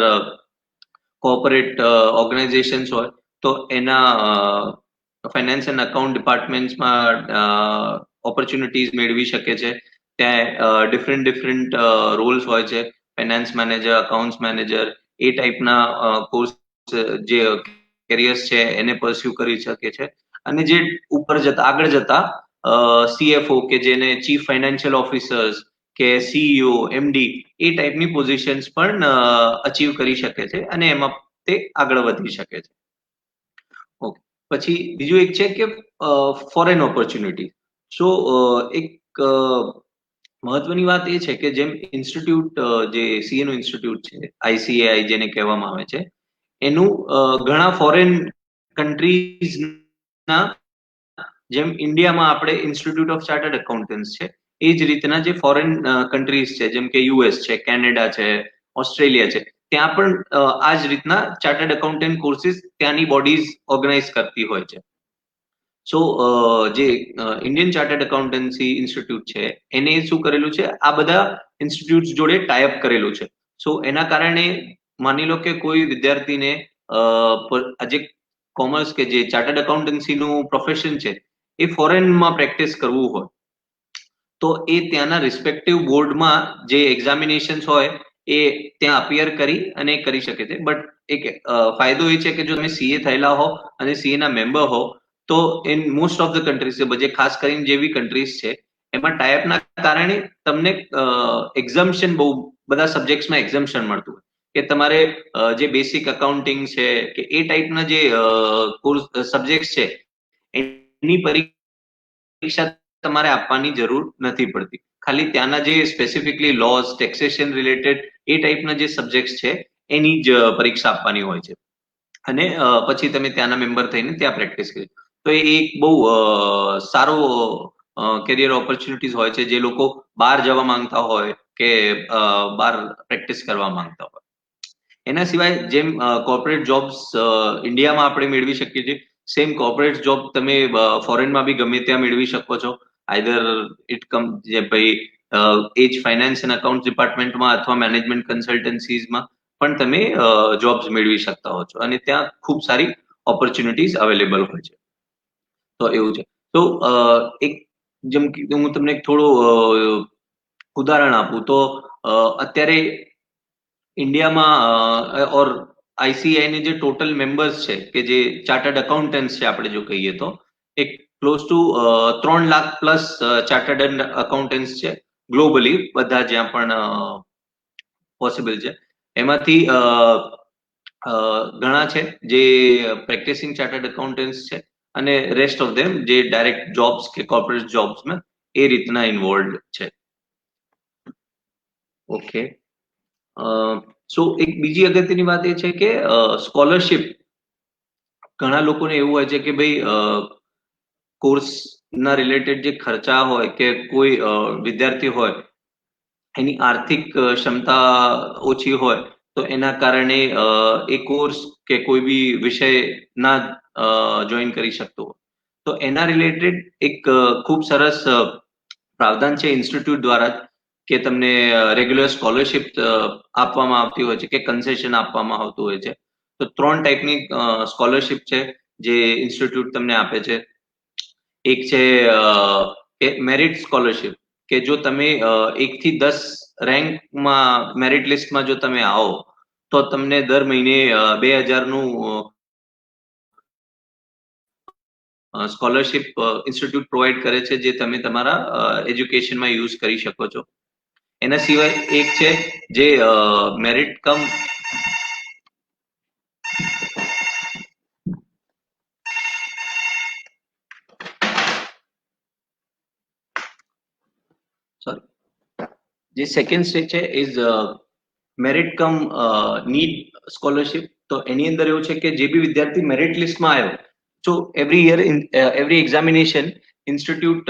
કોર્પોરેટ ઓર્ગેનાઇઝેશન્સ હોય તો એના ફાઇનાન્સ એન્ડ અકાઉન્ટ ડિપાર્ટમેન્ટ્સમાં ઓપોર્ચ્યુનિટીઝ મેળવી શકે છે. ત્યાં ડિફરન્ટ રોલ્સ હોય છે, ફાઇનાન્સ મેનેજર, અકાઉન્ટ્સ મેનેજર, એ ટાઈપના કોર્સ જે કેરિયર્સ છે એને પરસ્યુ કરી શકે છે. અને જે ઉપર જતા આગળ જતા સીએફઓ કે જેને ચીફ ફાઇનાન્શિયલ ઓફિસર્સ કે સીઈઓ, એમડી એ ટાઈપની પોઝિશન્સ પણ અચીવ કરી શકે છે અને એમાં તે આગળ વધી શકે છે. ઓકે, પછી બીજું એક છે કે ફોરેન ઓપોર્ચ્યુનિટી. સો એક મહત્વની વાત એ છે કે જેમ ઇન્સ્ટિટ્યૂટ જે સીએ નું ઇન્સ્ટિટ્યૂટ છે, આઈસીએઆઈ જેને કહેવામાં આવે છે, એનું ઘણા ફોરેન કન્ટ્રીઝના જેમ ઇન્ડિયામાં આપણે ઇન્સ્ટિટ્યૂટ ઓફ ચાર્ટર્ડ એકાઉન્ટન્ટ્સ છે એ જ રીતના જે ફોરેન કન્ટ્રીઝ છે જેમ કે યુએસ છે, કેનેડા છે, ઓસ્ટ્રેલિયા છે, ત્યાં પણ આ જ રીતના ચાર્ટર્ડ એકાઉન્ટન્ટ કોર્સિસ ત્યાંની બોડીઝ ઓર્ગેનાઇઝ કરતી હોય છે. સો જે ઇન્ડિયન ચાર્ટર્ડ એકાઉન્ટન્સી ઇન્સ્ટિટ્યૂટ છે એને શું કરેલું છે, આ બધા ઇન્સ્ટિટ્યૂટ જોડે ટાઈઅપ કરેલું છે. સો એના કારણે માની લો કે કોઈ વિદ્યાર્થીને આજે કોમર્સ કે જે ચાર્ટર્ડ એકાઉન્ટન્સીનું પ્રોફેશન છે એ ફોરેનમાં પ્રેક્ટિસ કરવું હોય તો એ ત્યાંના રિસ્પેક્ટિવ બોર્ડમાં જે એક્ઝામિનેશન્સ હોય એ ત્યાં અપિયર કરી અને કરી શકે છે. બટ એક ફાયદો એ છે કે જો તમે સીએ થયેલા હો અને સીએ ના મેમ્બર હો તો in most of the countries જે ખાસ કરીને જેવી કન્ટ્રીઝ છે એમાં ટાઈપના કારણે તમને એક્ઝમ્પશન બહુ બધા સબ્જેક્ટ્સમાં એક્ઝમ્પશન મળતું હોય કે તમારે જે બેસિક અકાઉન્ટિંગ છે કે એ ટાઈપના જે કોર્સ સબ્જેક્ટ છે એની પરીક્ષા તમારે આપવાની જરૂર નથી પડતી. ખાલી ત્યાંના જે સ્પેસિફિકલી લોઝ, ટેક્સેશન રિલેટેડ એ ટાઈપના જે સબ્જેક્ટ છે એની જ પરીક્ષા આપવાની હોય છે અને પછી તમે ત્યાંના મેમ્બર થઈને ત્યાં પ્રેક્ટિસ કરી. તો એ એક બહુ સારો કેરિયર ઓપોર્ચ્યુનિટીઝ હોય છે જે લોકો બહાર જવા માંગતા હોય કે બહાર પ્રેક્ટિસ કરવા માંગતા હોય. એના સિવાય જેમ કોર્પોરેટ જોબ્સ ઇન્ડિયામાં આપણે મેળવી શકીએ છીએ, સેમ કોર્પોરેટ જોબ તમે ફોરેનમાં બી ગમે ત્યાં મેળવી શકો છો. આઈધર ઇટ કમ જે ભાઈ એ જ ફાઇનાન્સ એન્ડ અકાઉન્ટ ડિપાર્ટમેન્ટમાં અથવા મેનેજમેન્ટ કન્સલ્ટન્સીઝમાં પણ તમે જોબ્સ મેળવી શકતા હો છો અને ત્યાં ખૂબ સારી ઓપોર્ચ્યુનિટીઝ અવેલેબલ હોય છે. તો એવું છે. તો એક જેમ કે હું તમને થોડું ઉદાહરણ આપું તો અત્યારે ઇન્ડિયામાં ઓર આઈસીઆઈની જે ટોટલ મેમ્બર્સ છે કે જે ચાર્ટર્ડ એકાઉન્ટન્ટ્સ છે આપણે જો કહીએ તો એક close to 3 lakh plus chartered accountants છે ગ્લોબલી, બધા જ્યાં પણ પોસિબલ છે. એમાંથી ઘણા છે જે પ્રેક્ટિસિંગ ચાર્ટર્ડ એકાઉન્ટન્ટ્સ છે અને રેસ્ટ ઓફ ધેમ જે ડાયરેક્ટ જોબ્સ કે કોર્પોરેટ જોબ્સમાં એ રીતના ઇન્વોલ્વ છે. ઓકે, સો એક બીજી અગત્યની વાત એ છે કે સ્કોલરશિપ. ઘણા લોકોને એવું હોય છે કે ભાઈ કોર્સના રિલેટેડ જે ખર્ચા હોય કે કોઈ વિદ્યાર્થી હોય એની આર્થિક ક્ષમતા ઓછી હોય તો એના કારણે એ કોર્સ કે કોઈ બી વિષય ના જોઈન કરી શકતો હોય. તો એના રિલેટેડ એક ખૂબ સરસ પ્રાવધાન છે ઇન્સ્ટિટ્યૂટ દ્વારા કે તમને રેગ્યુલર સ્કોલરશિપ આપવામાં આવતી હોય છે કે કન્સેશન આપવામાં આવતું હોય છે. તો 3 ટાઈપની સ્કોલરશિપ છે જે ઇન્સ્ટિટ્યૂટ તમને આપે છે. એક છે મેરિટ સ્કોલરશિપ કે જો તમે 1 થી 10 રેન્કમાં મેરિટ લિસ્ટમાં જો તમે આવો તો તમને દર મહિને 2000 નું સ્કોલરશિપ ઇન્સ્ટિટ્યૂટ પ્રોવાઈડ કરે છે, જે તમે તમારા એજ્યુકેશનમાં યુઝ કરી શકો છો. એના સિવાય એક છે જે મેરિટ કમ જે સેકન્ડ સ્ટેજ છે is merit cum need scholarship. તો એની અંદર એવું છે કે જે બી વિદ્યાર્થી મેરિટ લિસ્ટમાં આવ્યો, તો every year every examination institute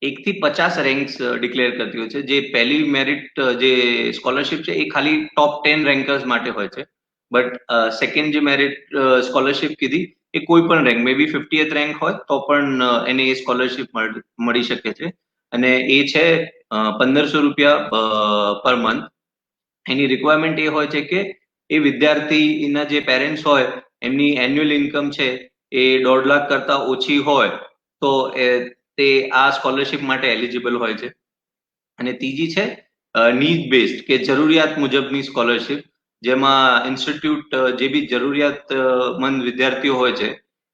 1 થી 50 રેન્ક્સ ડિક્લેર કરતી હોય છે. જે પહેલી મેરિટ જે સ્કોલરશિપ છે એ ખાલી ટોપ 10 રેન્કર્સ માટે હોય છે. બટ સેકન્ડ જે મેરિટ સ્કોલરશિપ કીધી એ કોઈ પણ રેન્ક, મે બી 50th રેન્ક હોય તો પણ એને એ સ્કોલરશિપ મળી શકે છે. અને એ છે 1500 રૂપિયા પર મંથ. એની રિક્વાયરમેન્ટ એ હોય છે કે એ વિદ્યાર્થીના જે પેરેન્ટ્સ હોય એમની એન્યુઅલ ઇન્કમ છે એ 1.5 લાખ કરતા ઓછી હોય તો તે આ સ્કોલરશિપ માટે એલિજિબલ હોય છે. અને ત્રીજી છે નીડ બેઝડ કે જરૂરિયાત મુજબની સ્કોલરશિપ, જેમાં ઇન્સ્ટિટ્યૂટ જે બી જરૂરિયાતમંદ વિદ્યાર્થીઓ હોય છે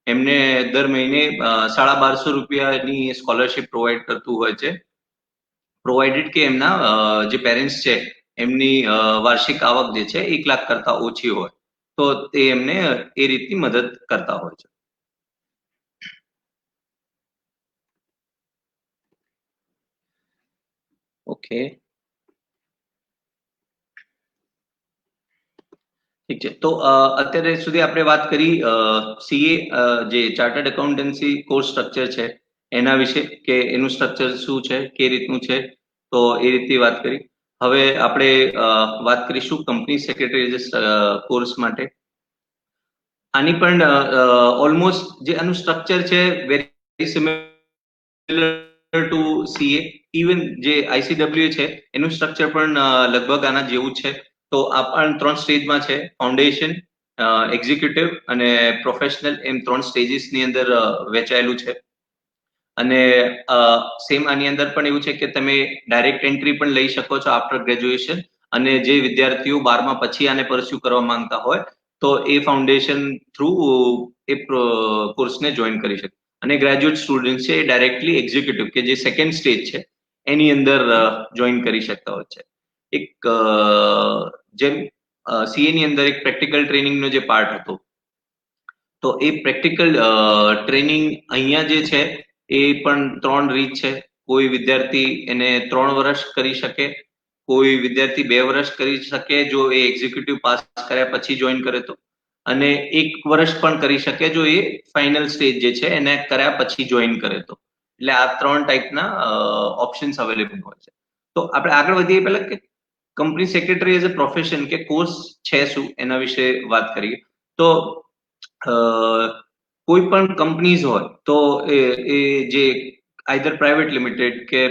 એમને દર મહિને 1250 રૂપિયાની સ્કોલરશિપ પ્રોવાઈડ કરતું હોય છે, પ્રોવાઇડેડ કે એમના જે પેરેન્ટ્સ છે એમની વાર્ષિક આવક જે છે 1 લાખ કરતા ઓછી હોય તો તે એમને એ રીતની મદદ કરતા હોય છે. ઓકે, ઠીક છે. તો અત્યારે સુધી આપણે વાત કરી સીએ જે ચાર્ટર્ડ એકાઉન્ટન્સી કોર્સ સ્ટ્રક્ચર છે એના વિશે, કે એનું સ્ટ્રક્ચર શું છે, કે રીતનું છે, તો એ રીતની વાત કરી. હવે આપણે વાત કરીશું કંપની સેક્રેટરી કોર્સ માટે. આની પણ ઓલમોસ્ટ જે આનું સ્ટ્રક્ચર છે very similar two CA. Even જે આઈસીડબ્લ્યુ છે એનું સ્ટ્રક્ચર પણ લગભગ આના જેવું છે. તો આ પણ 3 સ્ટેજમાં છે, ફાઉન્ડેશન, એક્ઝિક્યુટિવ અને પ્રોફેશનલ, એમ 3 સ્ટેજીસની અંદર વહેંચાયેલું છે. અને સેમ આની અંદર પણ એવું છે કે તમે ડાયરેક્ટ એન્ટ્રી પણ લઈ શકો છો આફ્ટર ગ્રેજ્યુએશન. અને જે વિદ્યાર્થીઓ 12મા પછી આને પરસ્યુ કરવા માંગતા હોય તો એ ફાઉન્ડેશન થ્રુ એ કોર્સને જોઈન કરી શકે. અને ગ્રેજ્યુએટ સ્ટુડન્ટ છે એ ડાયરેક્ટલી એક્ઝિક્યુટિવ કે જે સેકન્ડ સ્ટેજ છે એની અંદર જોઈન કરી શકતા હોય છે. એક જેમ સીએ ની અંદર એક પ્રેક્ટિકલ ટ્રેનિંગનો જે પાર્ટ હતો, તો એ પ્રેક્ટિકલ ટ્રેનિંગ અહીંયા જે છે એ પણ 3 રીત છે. કોઈ વિદ્યાર્થી એને 3 વર્ષ કરી શકે, કોઈ વિદ્યાર્થી 2 વર્ષ કરી શકે જો એ એક્ઝિક્યુટિવ પાસ કર્યા પછી જોઈન કરે તો, અને 1 વર્ષ પણ કરી શકે જો એ ફાઇનલ સ્ટેજ જે છે એને કર્યા પછી જોઈન કરે તો. એટલે આ 3 ટાઈપના ઓપ્શન્સ અવેલેબલ હોય છે. તો આપણે આગળ વધીએ પહેલા કે company secretary as a profession કે કોર્સ છે શું એના વિશે વાત કરીએ. તો કોઈ પણ કંપનીઝ હોય તો એ જે આઈધર પ્રાઇવેટ લિમિટેડ કે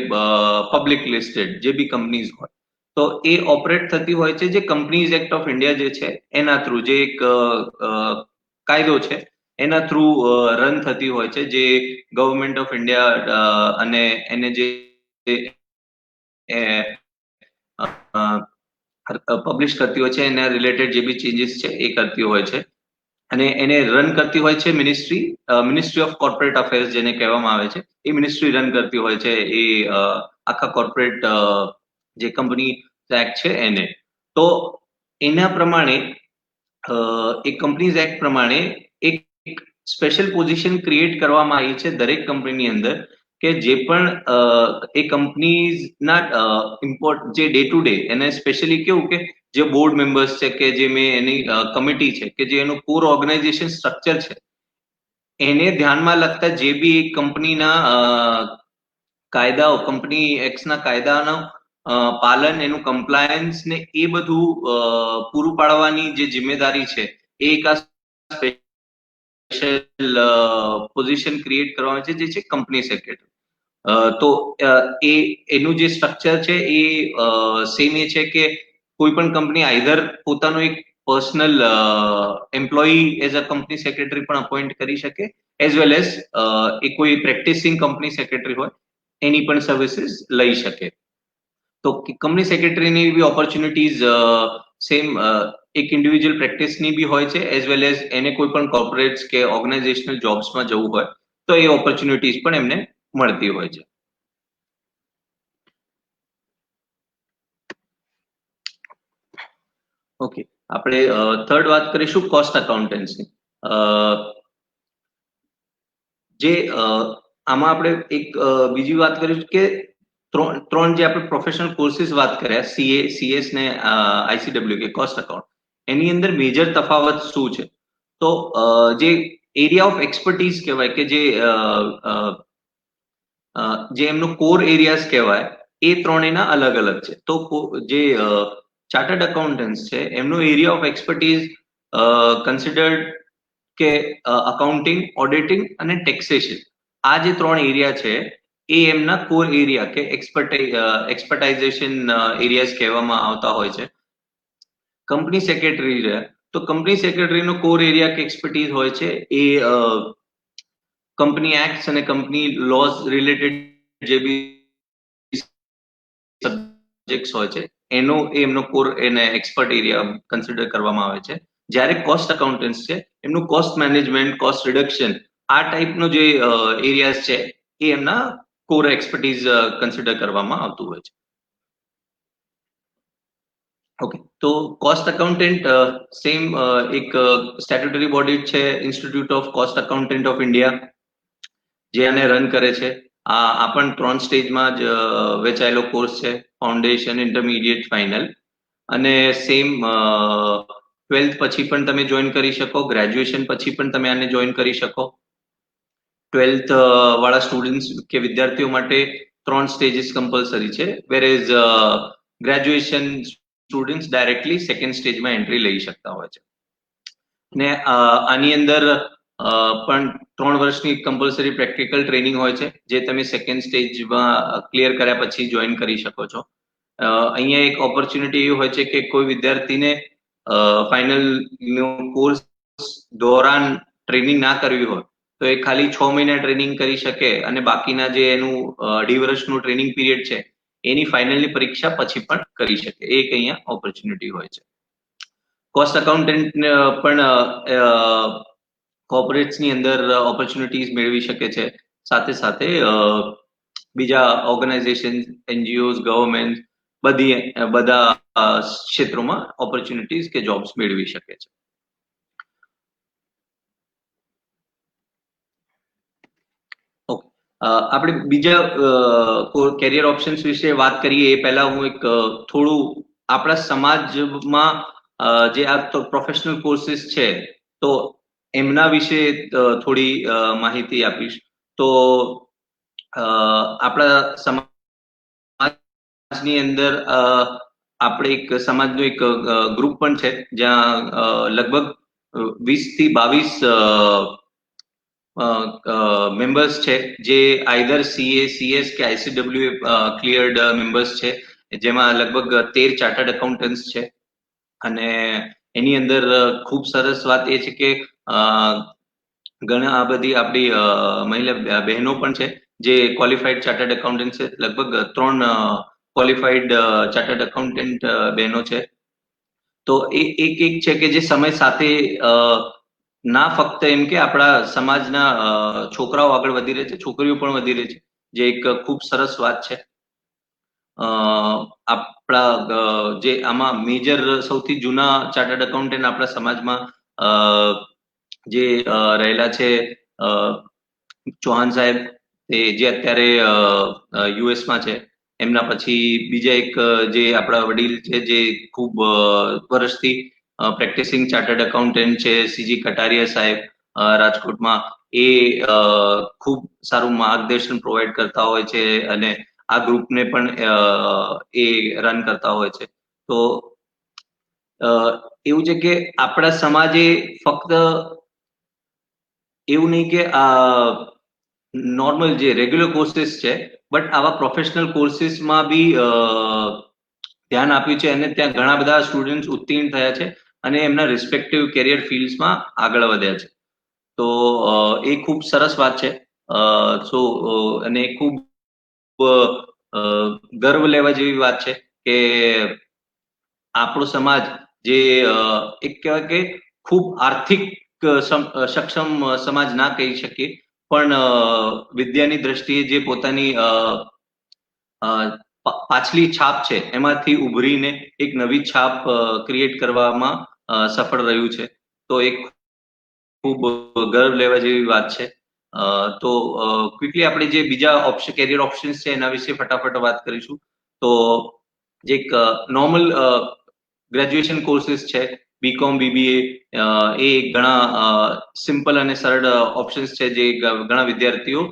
પબ્લિક લિસ્ટેડ જે બી કંપનીઝ હોય તો એ ઓપરેટ થતી હોય છે જે કંપનીઝ એક્ટ ઓફ ઇન્ડિયા જે છે એના થ્રુ, જે એક કાયદો છે એના થ્રુ રન થતી હોય છે, જે ગવર્મેન્ટ ઓફ ઇન્ડિયા અને એને જે પબ્લિશ કરતી હોય છે એના રિલેટેડ જે બી ચેન્જીસ છે એ કરતી હોય છે. અને એને રન કરતી હોય છે મિનિસ્ટ્રી ઓફ કોર્પોરેટ અફેર્સ જેને કહેવામાં આવે છે, એ મિનિસ્ટ્રી રન કરતી હોય છે એ આખા કોર્પોરેટ જે કંપની એક્ટ છે એને. તો એના પ્રમાણે એ કંપનીઝ એક્ટ પ્રમાણે એક સ્પેશિયલ પોઝિશન ક્રિએટ કરવામાં આવી છે દરેક કંપનીની અંદર, કે જે પણ એ કંપનીઝના જે ડે ટુ ડે એને સ્પેશિયલી કેવું કે જે બોર્ડ મેમ્બર્સ છે કે જે મેં એની કમિટી છે કે જે એનું કોર ઓર્ગેનાઇઝેશન સ્ટ્રક્ચર છે એને ધ્યાનમાં લગતા જે બી કંપનીના કાયદાઓ, કંપની એક્ટના કાયદાનો પાલન, એનું કમ્પ્લાયન્સ ને એ બધું પૂરું પાડવાની જે જિમ્મેદારી છે એ એક સ્પેશિયલ પોઝિશન ક્રિએટ કરવાની છે જે છે કંપની સેક્રેટરી. તો એનું જે સ્ટ્રક્ચર છે એ સેમ એ છે કે કોઈ પણ કંપની આઈધર પોતાનો એક personal employee as a company secretary પણ અપોઇન્ટ કરી શકે, એઝ વેલ એઝ એ કોઈ પ્રેક્ટિસિંગ કંપની સેક્રેટરી હોય એની પણ સર્વિસીસ લઈ શકે. તો કંપની સેક્રેટરીની બી ઓપોર્ચ્યુનિટીઝ સેમ એક ઇન્ડિવિજ્યુઅલ પ્રેક્ટિસની બી હોય છે, એઝ વેલ એઝ એને કોઈ પણ કોર્પોરેટ્સ કે ઓર્ગેનાઇઝેશનલ જોબ્સમાં જવું હોય તો એ ઓપોર્ચ્યુનિટીઝ પણ એમને મળતી હોય છે. ઓકે, આપણે થર્ડ વાત કરીશું કોસ્ટ અકાઉન્ટન્સની. જે આમાં આપણે એક બીજી વાત કરીશું કે ત્રણ જે આપણે પ્રોફેશનલ કોર્સિસ વાત કર્યા, સીએ, સીએસ ને આઈસીડબ્લ્યુ કે કોસ્ટ અકાઉન્ટ, એની અંદર મેજર તફાવત શું છે? તો જે એરિયા ઓફ એક્સપર્ટીઝ કહેવાય કે જે એમનો કોર એરિયાઝ કહેવાય, એ ત્રણેયના અલગ અલગ છે. તો જે ચાર્ટર્ડ અકાઉન્ટન્ટ્સ છે એમનો એરિયા ઓફ એક્સપર્ટીઝ કન્સિડર્ડ કે અકાઉન્ટિંગ, ઓડિટિંગ અને ટેક્સેશન, આ જે ત્રણ એરિયા છે એ એમના કોર એરિયા કે એક્સપર્ટાઇઝેશન એરિયાઝ કહેવામાં આવતા હોય છે. કંપની સેક્રેટરી રહ્યા, તો કંપની સેક્રેટરીનો કોર એરિયા કે એક્સપર્ટીઝ હોય છે એ કંપની એક્ટ્સ અને કંપની લોઝ રિલેટેડ જે બી સબ્જેક્ટ્સ હોય છે એમનો કોર એને એક્સપર્ટ એરિયા કન્સિડર કરવામાં આવે છે. જ્યારે કોસ્ટ અકાઉન્ટન્ટ્સ છે એમનું કોસ્ટ મેનેજમેન્ટ, કોસ્ટ રિડક્શન, આ ટાઈપનો જે એરિયાઝ છે એ એમના કોર એક્સપર્ટીઝ કન્સિડર કરવામાં આવતું હોય છે. ઓકે, તો કોસ્ટ અકાઉન્ટન્ટ સેમ એક સ્ટેટ્યુટરી બોડી છે, institute of cost accountant of India, જે આને રન કરે છે. આ પણ 3 સ્ટેજમાં જ વેચાયેલો કોર્સ છે, ફાઉન્ડેશન, ઇન્ટરમીડિયેટ, ફાઇનલ. અને સેમ 12th પછી પણ તમે જોઈન કરી શકો, ગ્રેજ્યુએશન પછી પણ તમે આને જોઈન કરી શકો. 12th વાળા સ્ટુડન્ટ્સ કે વિદ્યાર્થીઓ માટે 3 સ્ટેજીસ કમ્પલસરી છે, વેરેઝ ગ્રેજ્યુએશન સ્ટુડન્ટ્સ ડાયરેક્ટલી સેકન્ડ સ્ટેજમાં એન્ટ્રી લઈ શકતા હોય છે. ને આની અંદર પણ 3 વર્ષની કમ્પલસરી પ્રેક્ટિકલ ટ્રેનિંગ હોય છે, જે તમે સેકન્ડ સ્ટેજમાં ક્લિયર કર્યા પછી જોઈન કરી શકો છો. અહીંયા એક ઓપોર્ચ્યુનિટી એવી હોય છે કે કોઈ વિદ્યાર્થીને ફાઇનલ કોર્સ દોરાન ટ્રેનિંગ ના કરવી હોય તો એ ખાલી 6 મહિના ટ્રેનિંગ કરી શકે અને બાકીના જે એનું 2.5 વર્ષનું ટ્રેનિંગ પીરિયડ છે એની ફાઇનલની પરીક્ષા પછી પણ કરી શકે. એક અહીંયા ઓપોર્ચ્યુનિટી હોય છે. કોસ્ટ અકાઉન્ટન્ટ પણ કોર્પોરેટ્સની અંદર ઓપોર્ચ્યુનિટીઝ મેળવી શકે છે. સાથે સાથે બીજા ઓર્ગેનાઇઝેશન, એનજીઓઝ, ગવર્મેન્ટ, બધા ક્ષેત્રોમાં ઓપોર્ચ્યુનિટીઝ કે જોબ્સ મેળવી શકે છે. આપણે બીજા કેરિયર ઓપ્શન્સ વિશે વાત કરીએ એ પહેલા હું એક થોડું આપણા સમાજમાં જે આ પ્રોફેશનલ કોર્સિસ છે તો એમના વિશે થોડી માહિતી આપીશ. તો આપણા સમાજની અંદર આપણે એક સમાજનું એક ગ્રુપ પણ છે જ્યાં લગભગ 20 થી 22 મેમ્બર્સ છે, જે આઈધર સીએ, સીએસ કે આઈસીડબ્લ્યુ ક્લિયર્ડ મેમ્બર્સ છે, જેમાં લગભગ 13 ચાર્ટર્ડ એકાઉન્ટન્ટ્સ છે. અને એની અંદર ખૂબ સરસ વાત એ છે કે ઘણા બધી આપણી મહિલા બહેનો પણ છે જે ક્વોલિફાઈડ ચાર્ટર્ડ એકાઉન્ટન્ટ છે. લગભગ 3 ક્વોલિફાઈડ ચાર્ટર્ડ એકાઉન્ટન્ટ બહેનો છે. તો એક છે કે જે સમય સાથે ના ફક્ત એમ કે આપણા સમાજના છોકરાઓ આગળ વધી રહે છે, છોકરીઓ પણ વધી રહી છે, જે એક ખૂબ સરસ વાત છે. આપણા જે આમાં મેજર સૌથી જૂના ચાર્ટર્ડ એકાઉન્ટન્ટ આપણા સમાજમાં જે રહેલા છે ચૌહાણ સાહેબ, જે અત્યારે યુએસમાં છે. એમના પછી બીજા એક જે આપણા વડીલ છે જે ખૂબ વર્ષથી પ્રેક્ટિસિંગ ચાર્ટર્ડ એકાઉન્ટન્ટ છે, સીજી કટારિયા સાહેબ રાજકોટમાં, એ ખૂબ સારું માર્ગદર્શન પ્રોવાઈડ કરતા હોય છે અને આ ગ્રુપને પણ એ રન કરતા હોય છે. તો એવું છે કે આપણા સમાજે ફક્ત એવું નહીં કે નોર્મલ જે રેગ્યુલર કોર્સિસ છે, બટ આવા પ્રોફેશનલ કોર્સિસમાં બી ધ્યાન આપ્યું છે અને ત્યાં ઘણા બધા સ્ટુડન્ટ્સ ઉત્તીર્ણ થયા છે અને એમના રિસ્પેક્ટિવ કેરિયર ફિલ્ડ્સમાં આગળ વધ્યા છે. તો એ ખૂબ સરસ વાત છે. અને ખૂબ ગર્વ લેવા જેવી વાત છે કે આપણો સમાજ જે એક કહેવાય કે ખૂબ આર્થિક સક્ષમ સમાજ ના કહી શકીએ, પણ વિદ્યાની દ્રષ્ટિએ જે પોતાની પાછલી છાપ છે એમાંથી ઉભરીને એક નવી છાપ ક્રિએટ કરવામાં સફળ રહ્યું છે. તો એક ખૂબ ગર્વ લેવા જેવી વાત છે. તો ક્વિકલી આપણે જે બીજા ઓપ્શન કેરિયર ઓપ્શન્સ છે એના વિશે ફટાફટ વાત કરીશું. તો જે એક નોર્મલ ગ્રેજ્યુએશન કોર્સીસ છે, બીકોમ બીબીએ, એ ઘણા સિમ્પલ અને સરળ ઓપ્શન્સ છે જે ઘણા વિદ્યાર્થીઓ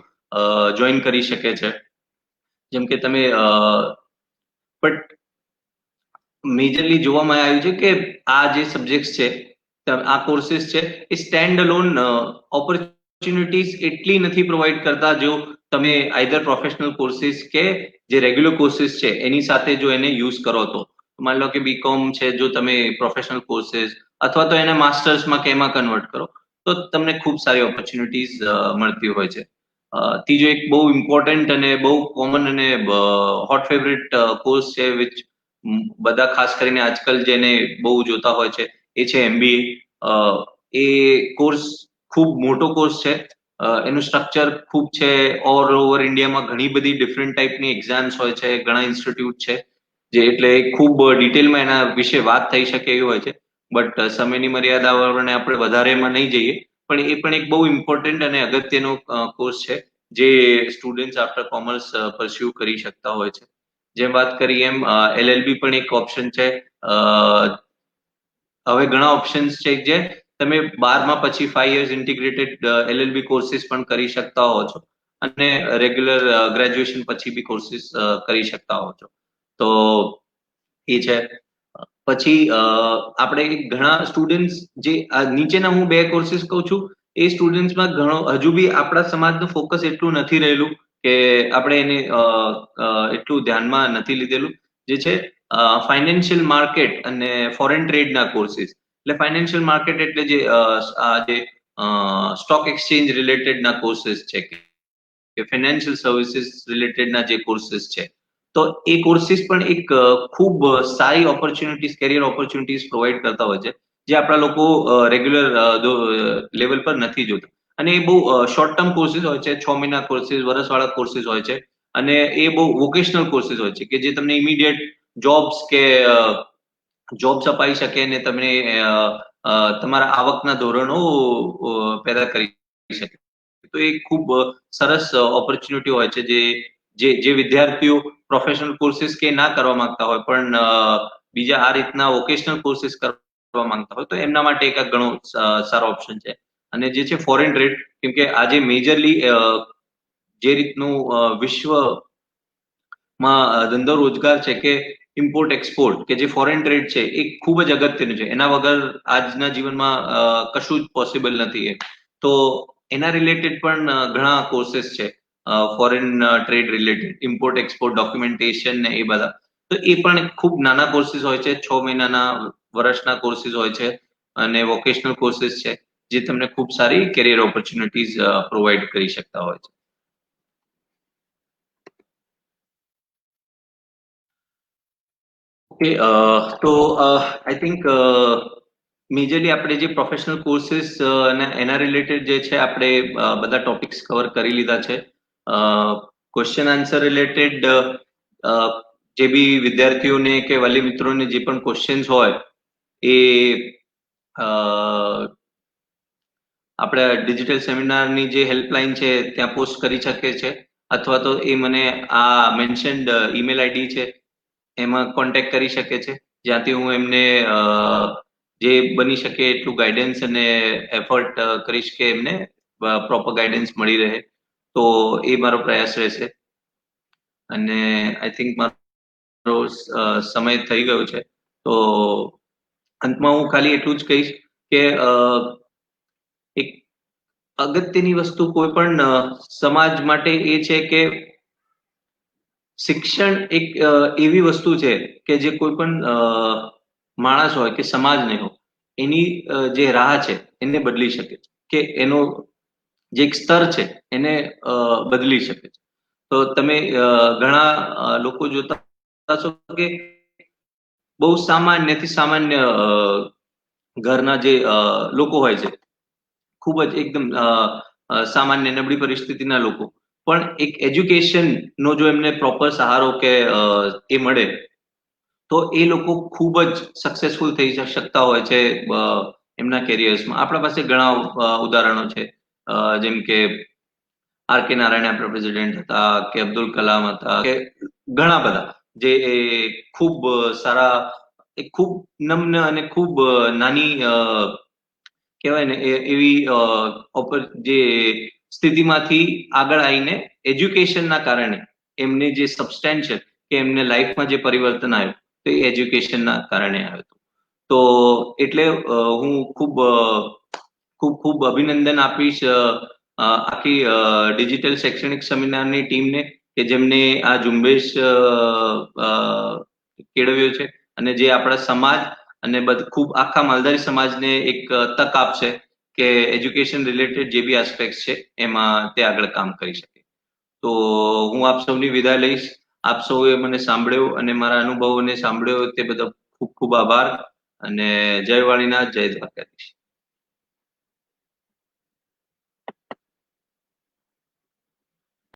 જોઈન કરી શકે છે. જેમ કે તમે બટ મેજરલી જોવામાં આવ્યું છે કે આ જે સબ્જેક્ટ છે, આ કોર્સીસ છે, એ સ્ટેન્ડ અલોન ઓપોર્ચ્યુનિટીઝ એટલી નથી પ્રોવાઈડ કરતા જો તમે આઈધર પ્રોફેશનલ કોર્સીસ કે જે રેગ્યુલર કોર્સીસ છે એની સાથે જો એને યુઝ કરો તો માની લો કે બીકોમ છે, જો તમે પ્રોફેશનલ કોર્સીસ અથવા તો એને માસ્ટર્સમાં કે એમાં કન્વર્ટ કરો તો તમને ખૂબ સારી ઓપોર્ચ્યુનિટીઝ મળતી હોય છે. ત્રીજો એક બહુ ઇમ્પોર્ટન્ટ અને બહુ કોમન અને હોટ ફેવરેટ કોર્સ છે વિચ બધા ખાસ કરીને આજકાલ જેને બહુ જોતા હોય છે એ છે એમબીએ. એ કોર્સ ખૂબ મોટો કોર્સ છે. એનું સ્ટ્રક્ચર ખૂબ છે. ઓલ ઓવર ઇન્ડિયામાં ઘણી બધી ડિફરન્ટ ટાઈપની એક્ઝામ્સ હોય છે, ઘણા ઇન્સ્ટિટ્યૂટ છે, જે એટલે ખૂબ ડિટેલમાં એના વિશે વાત થઈ શકે એવી હોય છે. બટ સમયની મર્યાદાને આપણે વધારે એમાં નહીં જઈએ, પણ એ પણ એક બહુ ઇમ્પોર્ટન્ટ અને અગત્યનો કોર્સ છે જે સ્ટુડન્ટ્સ આફ્ટર કોમર્સ પરસ્યુ કરી શકતા હોય છે. જેમ વાત કરી એમ એલએલબી પણ એક ઓપ્શન છે. હવે ઘણા ઓપ્શન્સ છે જે તમે 12માં પછી 5 years ઇન્ટિગ્રેટેડ એલએલબી કોર્સીસ પણ કરી શકતા હો છો અને રેગ્યુલર ગ્રેજ્યુએશન પછી બી કોર્સીસ કરી શકતા હો છો. તો એ છે. પછી આપણે ઘણા સ્ટુડન્ટ્સ જે નીચેના હું 2 કોર્સીસ કહું છું, એ સ્ટુડન્ટ્સમાં ઘણો હજુ બી આપણા સમાજનું ફોકસ એટલું નથી રહેલું કે આપણે એને એટલું ધ્યાનમાં નથી લીધેલું, જે છે ફાઇનાન્શિયલ માર્કેટ અને ફોરેન ટ્રેડના કોર્સીસ. એટલે ફાઇનાન્શિયલ માર્કેટ એટલે જે સ્ટોક એક્સચેન્જ રિલેટેડના કોર્સીસ છે કે ફાઇનાન્શિયલ સર્વિસીસ રિલેટેડના જે કોર્સીસ છે, તો એ કોર્સીસ પણ એક ખૂબ સારી ઓપોર્ચ્યુનિટીઝ, કેરિયર ઓપોર્ચ્યુનિટીઝ પ્રોવાઈડ કરતા હોય છે, જે આપણા લોકો રેગ્યુલર લેવલ પર નથી જોતા. અને એ બહુ શોર્ટ ટર્મ કોર્સીસ હોય છે, 6 મહિના કોર્સીસ, વર્ષવાળા કોર્સીસ હોય છે, અને એ બહુ વોકેશનલ કોર્સીસ હોય છે કે જે તમને ઇમિડિયેટ જોબ્સ કે જોબ્સ અપાઈ શકે અને તમને તમારા આવકના ધોરણો પેદા કરી શકે. તો એ ખૂબ સરસ ઓપોર્ચ્યુનિટી હોય છે જે વિદ્યાર્થીઓ પ્રોફેશનલ કોર્સીસ કે ના કરવા માંગતા હોય પણ બીજા આ રીતના વોકેશનલ કોર્સીસ કરવા માંગતા હોય તો એમના માટે એક ઘણો સારો ઓપ્શન છે. અને જે છે ફોરેન ટ્રેડ, કેમ કે આજે મેજરલી જે રીતનું વિશ્વમાં ધંધો રોજગાર છે કે ઇમ્પોર્ટ એક્સપોર્ટ કે જે ફોરેન ટ્રેડ છે એ ખૂબ જ અગત્યનું છે. એના વગર આજના જીવનમાં કશું જ પોસિબલ નથી. તો એના રિલેટેડ પણ ઘણા કોર્सेस છે foreign trade related, import export, documentation ને એ બધા. તો એ પણ ખૂબ નાના કોર્સીસ હોય છે, 6 મહિનાના, વર્ષના કોર્સીસ હોય છે અને વોકેશનલ કોર્સીસ છે જે તમને ખૂબ સારી કેરિયર ઓપોર્ચ્યુનિટીઝ પ્રોવાઈડ કરી શકતા હોય છે. ઓકે, તો આઈ થિંક મેજરલી આપણે જે પ્રોફેશનલ કોર્સીસ અને એના રિલેટેડ જે છે આપણે બધા ટોપિક્સ કવર કરી લીધા છે. ક્વેશ્ચન આન્સર રિલેટેડ જે બી વિદ્યાર્થીઓને કે વાલી મિત્રોને જે પણ ક્વેશ્ચન્સ હોય એ આપણે ડિજિટલ સેમિનારની જે હેલ્પલાઇન છે ત્યાં પોસ્ટ કરી શકે છે, અથવા તો એ મને આ મેન્શન્ડ ઈમેલ આઈડી છે એમાં કોન્ટેક્ટ કરી શકે છે, જ્યાંથી હું એમને જે બની શકે એટલું ગાઈડન્સ અને એફર્ટ કરીશ કે એમને પ્રોપર ગાઈડન્સ મળી રહે. તો એ મારો પ્રયાસ રહેશે. અને આઈ થિંક મારો સમય થઈ ગયો છે, તો અંતમાં હું ખાલી એટલું જ કહીશ કે એક અગત્યની વસ્તુ કોઈ પણ સમાજ માટે એ છે કે શિક્ષણ એક એવી વસ્તુ છે કે જે કોઈ પણ માણસ હોય કે સમાજને હોય એની જે રાહ છે એને બદલી શકે છે, કે એનો જે એક સ્તર છે એને બદલી શકે છે. તો તમે ઘણા લોકો જોતા હશો કે બહુ સામાન્યથી સામાન્ય ઘરના જે લોકો હોય છે, ખૂબ જ એકદમ સામાન્ય નબળી પરિસ્થિતિના લોકો પણ એક એજ્યુકેશન નો જો એમને પ્રોપર સહારો કે એ મળે તો એ લોકો ખૂબ જ સક્સેસફુલ થઈ શકતા હોય છે એમના કેરિયર્સમાં. આપણા પાસે ઘણા ઉદાહરણો છે, જેમ કે આર કે નારાયણ આપણા પ્રેસિડેન્ટ હતા, કે અબ્દુલ કલામ હતા, કે ઘણા બધા જે ખૂબ સારા, ખૂબ નમ્ન અને ખૂબ નાની કહેવાય ને એવી જે સ્થિતિમાંથી આગળ આવીને એજ્યુકેશનના કારણે એમને જે સબસ્ટેન્શિયલ કે એમને લાઈફમાં જે પરિવર્તન આવ્યું તો એ એજ્યુકેશનના કારણે આવ્યું હતું. તો એટલે હું ખૂબ ખૂબ ખૂબ અભિનંદન આપીશ આખી ડિજિટલ શૈક્ષણિક સેમિનારની ટીમને કે જેમને આ ઝુંબેશ કેળવ્યો છે અને જે આપણા સમાજ અને ખૂબ આખા માલધારી સમાજને એક તક આપશે કે એજ્યુકેશન રિલેટેડ જે બી આસ્પેક્ટ છે એમાં તે આગળ કામ કરી શકે. તો હું આપ સૌની વિદાય લઈશ. આપ સૌએ મને સાંભળ્યો અને મારા અનુભવોને સાંભળ્યો તે બદલ ખૂબ ખૂબ આભાર. અને જય વાણીનાથ, જય દ્વારકાધીશ.